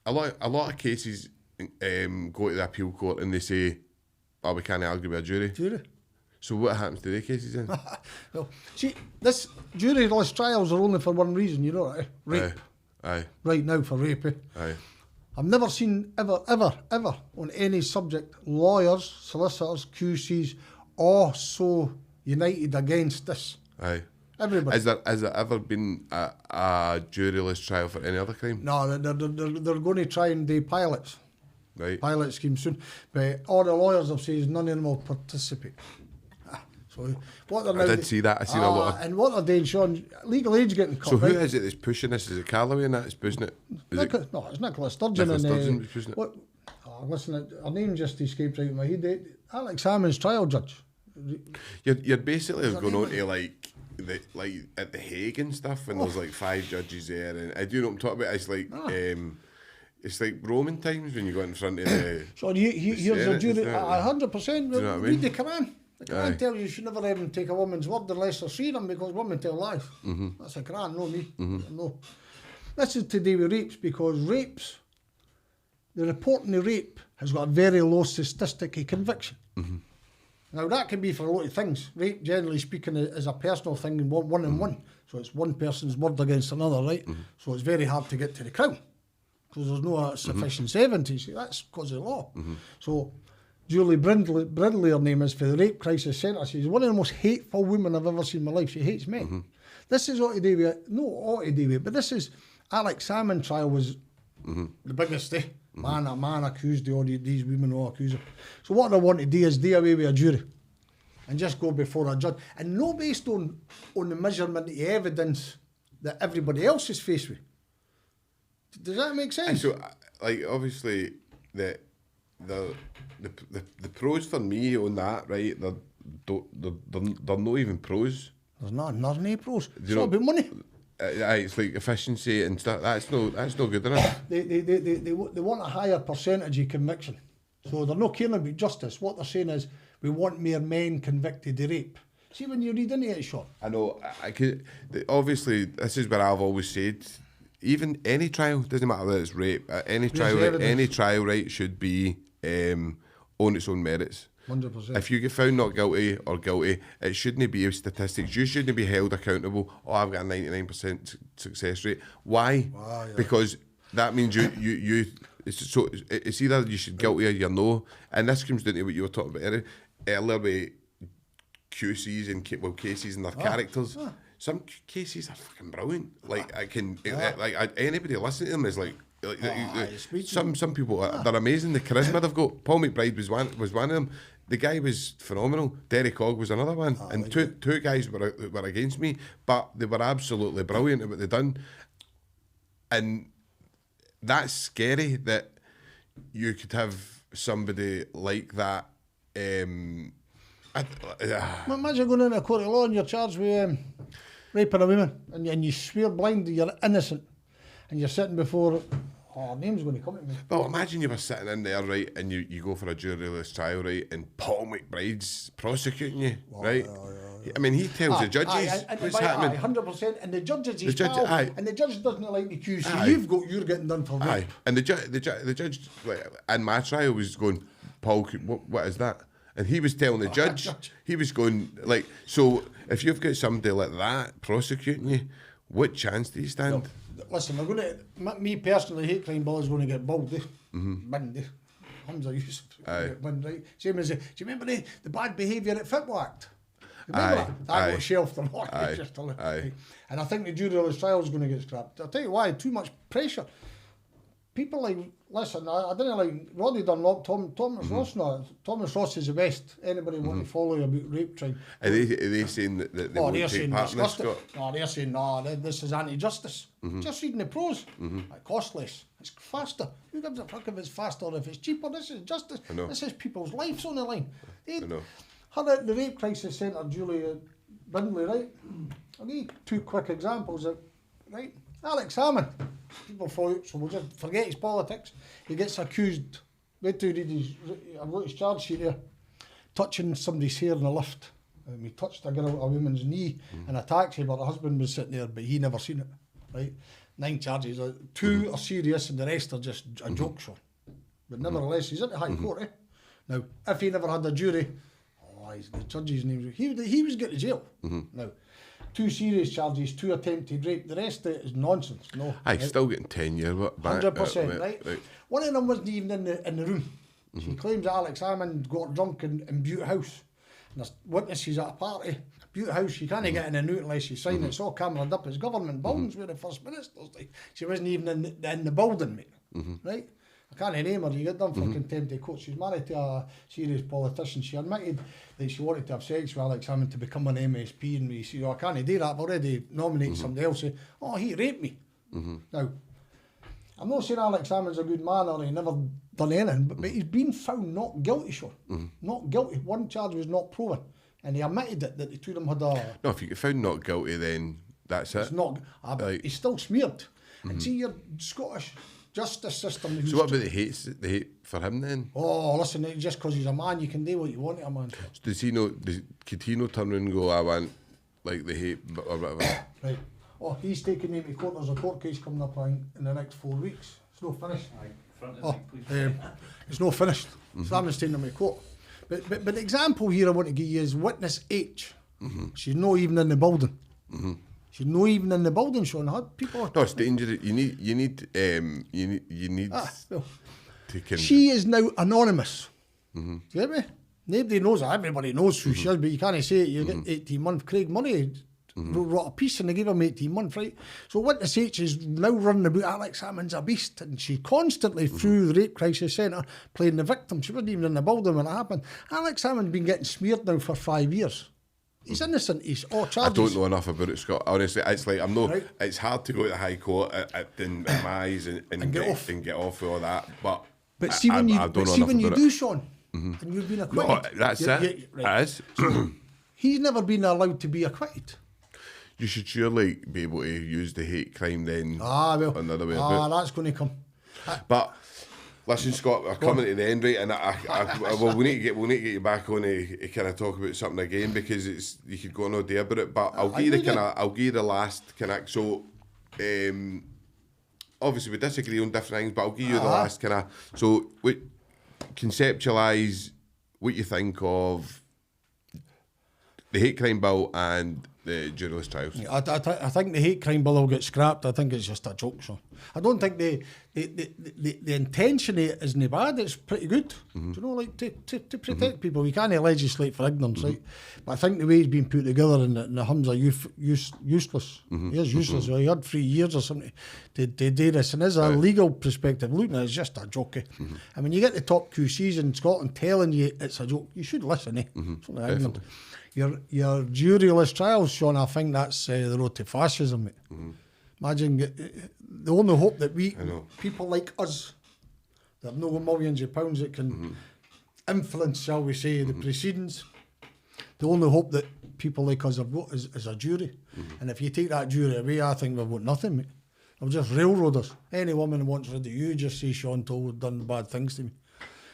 a lot of cases go to the appeal court and they say, "Oh, we can't argue with a jury." So what happens to the cases then? Well, see, this juryless trials are only for one reason, you know, rape. Aye. Right now for rape. Aye. I've never seen ever on any subject lawyers, solicitors, QCs all so united against this. Aye. Everybody. Has there ever been a juryless trial for any other crime? No, they're going to try and do pilots. Right. Pilot scheme soon. But all the lawyers have said is none of them will participate. So what they're now... I did see that. I seen a lot of... And what they're doing, Sean, legal age getting cut. So who is it that's pushing this? Is it Callaway and that is pushing it? No, it's Nicola Sturgeon. Nicola Sturgeon pushing it? Listen, her name just escapes out of my head. Alex Salmon's trial judge. You're basically going on to like at the Hague and stuff, and there's like 5 judges there, and I do know what I'm talking about. It's like Roman times when you go in front of the... So here's a jury, 100%. You know what I mean? Read the Quran. The Quran tells you should never even take a woman's word unless they're seeing them, because women tell lies. That's the Quran, no me. No. This is to do with rapes, because the reporting of rape has got a very low statistic of conviction. Now that can be for a lot of things. Rape, generally speaking, is a personal thing, and one on one. So it's one person's word against another, right? So it's very hard to get to the crown, because there's no sufficient evidence. That's because of the law. So Julie Brindley, her name is, for the Rape Crisis Centre. She's one of the most hateful women I've ever seen in my life. She hates men. This is ought to do with, but this is, Alex Salmon trial was the biggest, man accused all these women all accused her. So what they want to do is do away with a jury and just go before a judge, and not based on the measurement of the evidence that everybody else is faced with. Does that make sense? So, like, obviously, the pros for me on that, right? They're not even pros. There's not any pros. It's all about money. It's like efficiency and stuff. That's no good enough. They want a higher percentage of conviction, so they're not caring about justice. What they're saying is, we want more men convicted of rape. See, when you read into it, Sean. I know. Obviously, this is what I've always said. Even any trial, doesn't matter whether it's rape. Any trial, right, should be on its own merits. 100%. If you get found not guilty or guilty, it shouldn't be statistics. You shouldn't be held accountable. Oh, I've got a 99% success rate. Why? Because that means you. It's either you should guilty or you no. And this comes down to what you were talking about earlier with QCs and cases and their characters. Some cases are fucking brilliant. Like anybody listening to them is like some people they're amazing. The charisma they've got. Paul McBride was one of them. The guy was phenomenal. Derek Ogg was another one, and two guys were against me, but they were absolutely brilliant at what they'd done. And that's scary that you could have somebody like that. Imagine going into a court of law and you're charged with raping a woman, and you swear blind that you're innocent. and you're sitting before, her name's going to come to me. Well, imagine you were sitting in there, right, and you go for a juryless trial, right, and Paul McBride's prosecuting you, right? I mean, he tells the judges what's happening. 100%, and the judge is his judge, pal, aye. and the judge doesn't like the accused, so Aye. you're getting done for rape. Aye, and the judge, like, in my trial was going, Paul, what is that? And he was telling the judge, he was going, like, so if you've got somebody like that prosecuting you, what chance do you stand? No, listen, we're going to, me personally, hate crime bill is going to get balled, binned, Hamza Yusuf, binned, right? Same as, do you remember the bad behaviour at Fetty Act? Remember that got shelved and all. Aye. And I think the juryless trial is going to get scrapped. I'll tell you why, too much pressure. People like, listen, I didn't like Roddy Dunlop, Thomas Ross. No, Thomas Ross is the best. Anybody want to follow about rape trial? Are they saying that they won't take part in this, Scott? No, they're saying, no, this is anti-justice. Just reading the prose. It costs less. It's faster. Who gives a fuck if it's faster or if it's cheaper? This is justice. This is people's lives on the line. I know. Her at the Rape Crisis Centre, Julia Brindley, right? I'll give you two quick examples of, right? Alex Hammond, people thought, so we'll just forget his politics. He gets accused, wait till you read I've got his charge sheet here, touching somebody's hair in a lift. He touched a woman's knee in a taxi, but her husband was sitting there, but he never seen it, right? 9 charges, 2 are serious and the rest are just a joke show. But nevertheless, he's in the High Court, eh? Now, if he never had a jury, the judge's name, he was getting to jail. Now, 2 serious charges, 2 attempted rape. The rest of it is nonsense. No, right? Still getting 10 years back. 100%, right? One of them wasn't even in the room. She claims that Alex Hammond got drunk in Butte House. And there's witnesses at a party. Butte House, you can't get in and out unless you sign it. It's all cameraed up. It's government buildings where the First Minister's like. She wasn't even in the building, mate. Right? I can't name her, you get done for contempt of court. She's married to a serious politician. She admitted that she wanted to have sex with Alex Hammond to become an MSP, and we see, I can't do that, I've already nominated somebody else. Say, he raped me. Now, I'm not saying Alex Hammond's a good man or he never done anything, but he's been found not guilty, Sean. Not guilty. One charge was not proven. And he admitted it, that the two of them had a... No, if you get found not guilty, then that's it. It's not... he's still smeared. And see, your Scottish justice system... So what about the hate for him then? Oh, listen, just because he's a man, you can do what you want to a man. So does he know... Could he not turn around and go, I want, like, the hate or whatever? Right. Oh, he's taking me to court. There's a court case coming up in the next 4 weeks. It's not finished. It's not finished. So I'm just taking him to court. But the example here I want to give you is witness H. She's not even in the building. She's not even in the building, Sean. People. No, it's dangerous. You need. She is now anonymous. Do you get me? Nobody knows her. Everybody knows who she is, but you can't say it. You get 18 months. Craig Murray wrote a piece and they gave him 18 months, right? So witness H is now running about Alex Hammond's a beast, and she constantly through the Rape Crisis Centre playing the victim. She wasn't even in the building when it happened. Alex Hammond's been getting smeared now for 5 years. He's innocent. He's all charges. I don't know enough about it, Scott. Honestly, it's like I'm not. Right. It's hard to go to the High Court in my eyes and get off with all that. But see when you do, Sean, and you've been acquitted. No, that's it. Right. It is. So he's never been allowed to be acquitted. You should surely be able to use the hate crime then. Another way. That's going to come. But listen, Scott, we're coming to the end, right? And we need to get you back on to kind of talk about something again, because you could go on all day about it. But I'll give you the last kind of. So, obviously we disagree on different things, but I'll give you the last kind of. So, conceptualise what you think of the hate crime bill and the juryless trials. I think the hate crime bill will get scrapped. I think it's just a joke show. I don't think the intention of it isn't bad. It's pretty good. Do you know, like to protect people. We can't legislate for ignorance, right? But I think the way it's been put together and the Hums are useless. He is useless. He had 3 years or something to do this, and as a legal perspective, looking at it, it's just a joke. And when you get the top QCs in Scotland telling you it's a joke, you should listen. It's not ignorant. Your juryless trials, Sean, I think that's the road to fascism, mate. Imagine the only hope that people like us, that have no millions of pounds that can influence, shall we say, the proceedings, the only hope that people like us have got is a jury. And if you take that jury away, I think we've got nothing, mate. They're just railroaders. Any woman who wants rid of you, just say Sean Toll done bad things to me.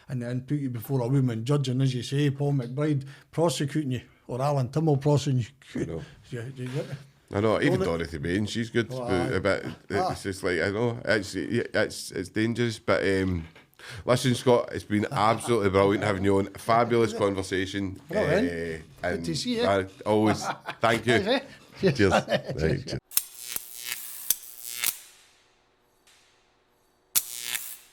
And then put you before a woman judge, and as you say, Paul McBride prosecuting you, or Alan Timmel prosecuting you. I know. Do you get me? I know, even Dorothy Bain, she's good, but it's just like, I know, it's dangerous, but listen, Scott, it's been absolutely brilliant having you on. Fabulous conversation. Good to see you. Always, thank you. Cheers. Cheers. Right, cheers.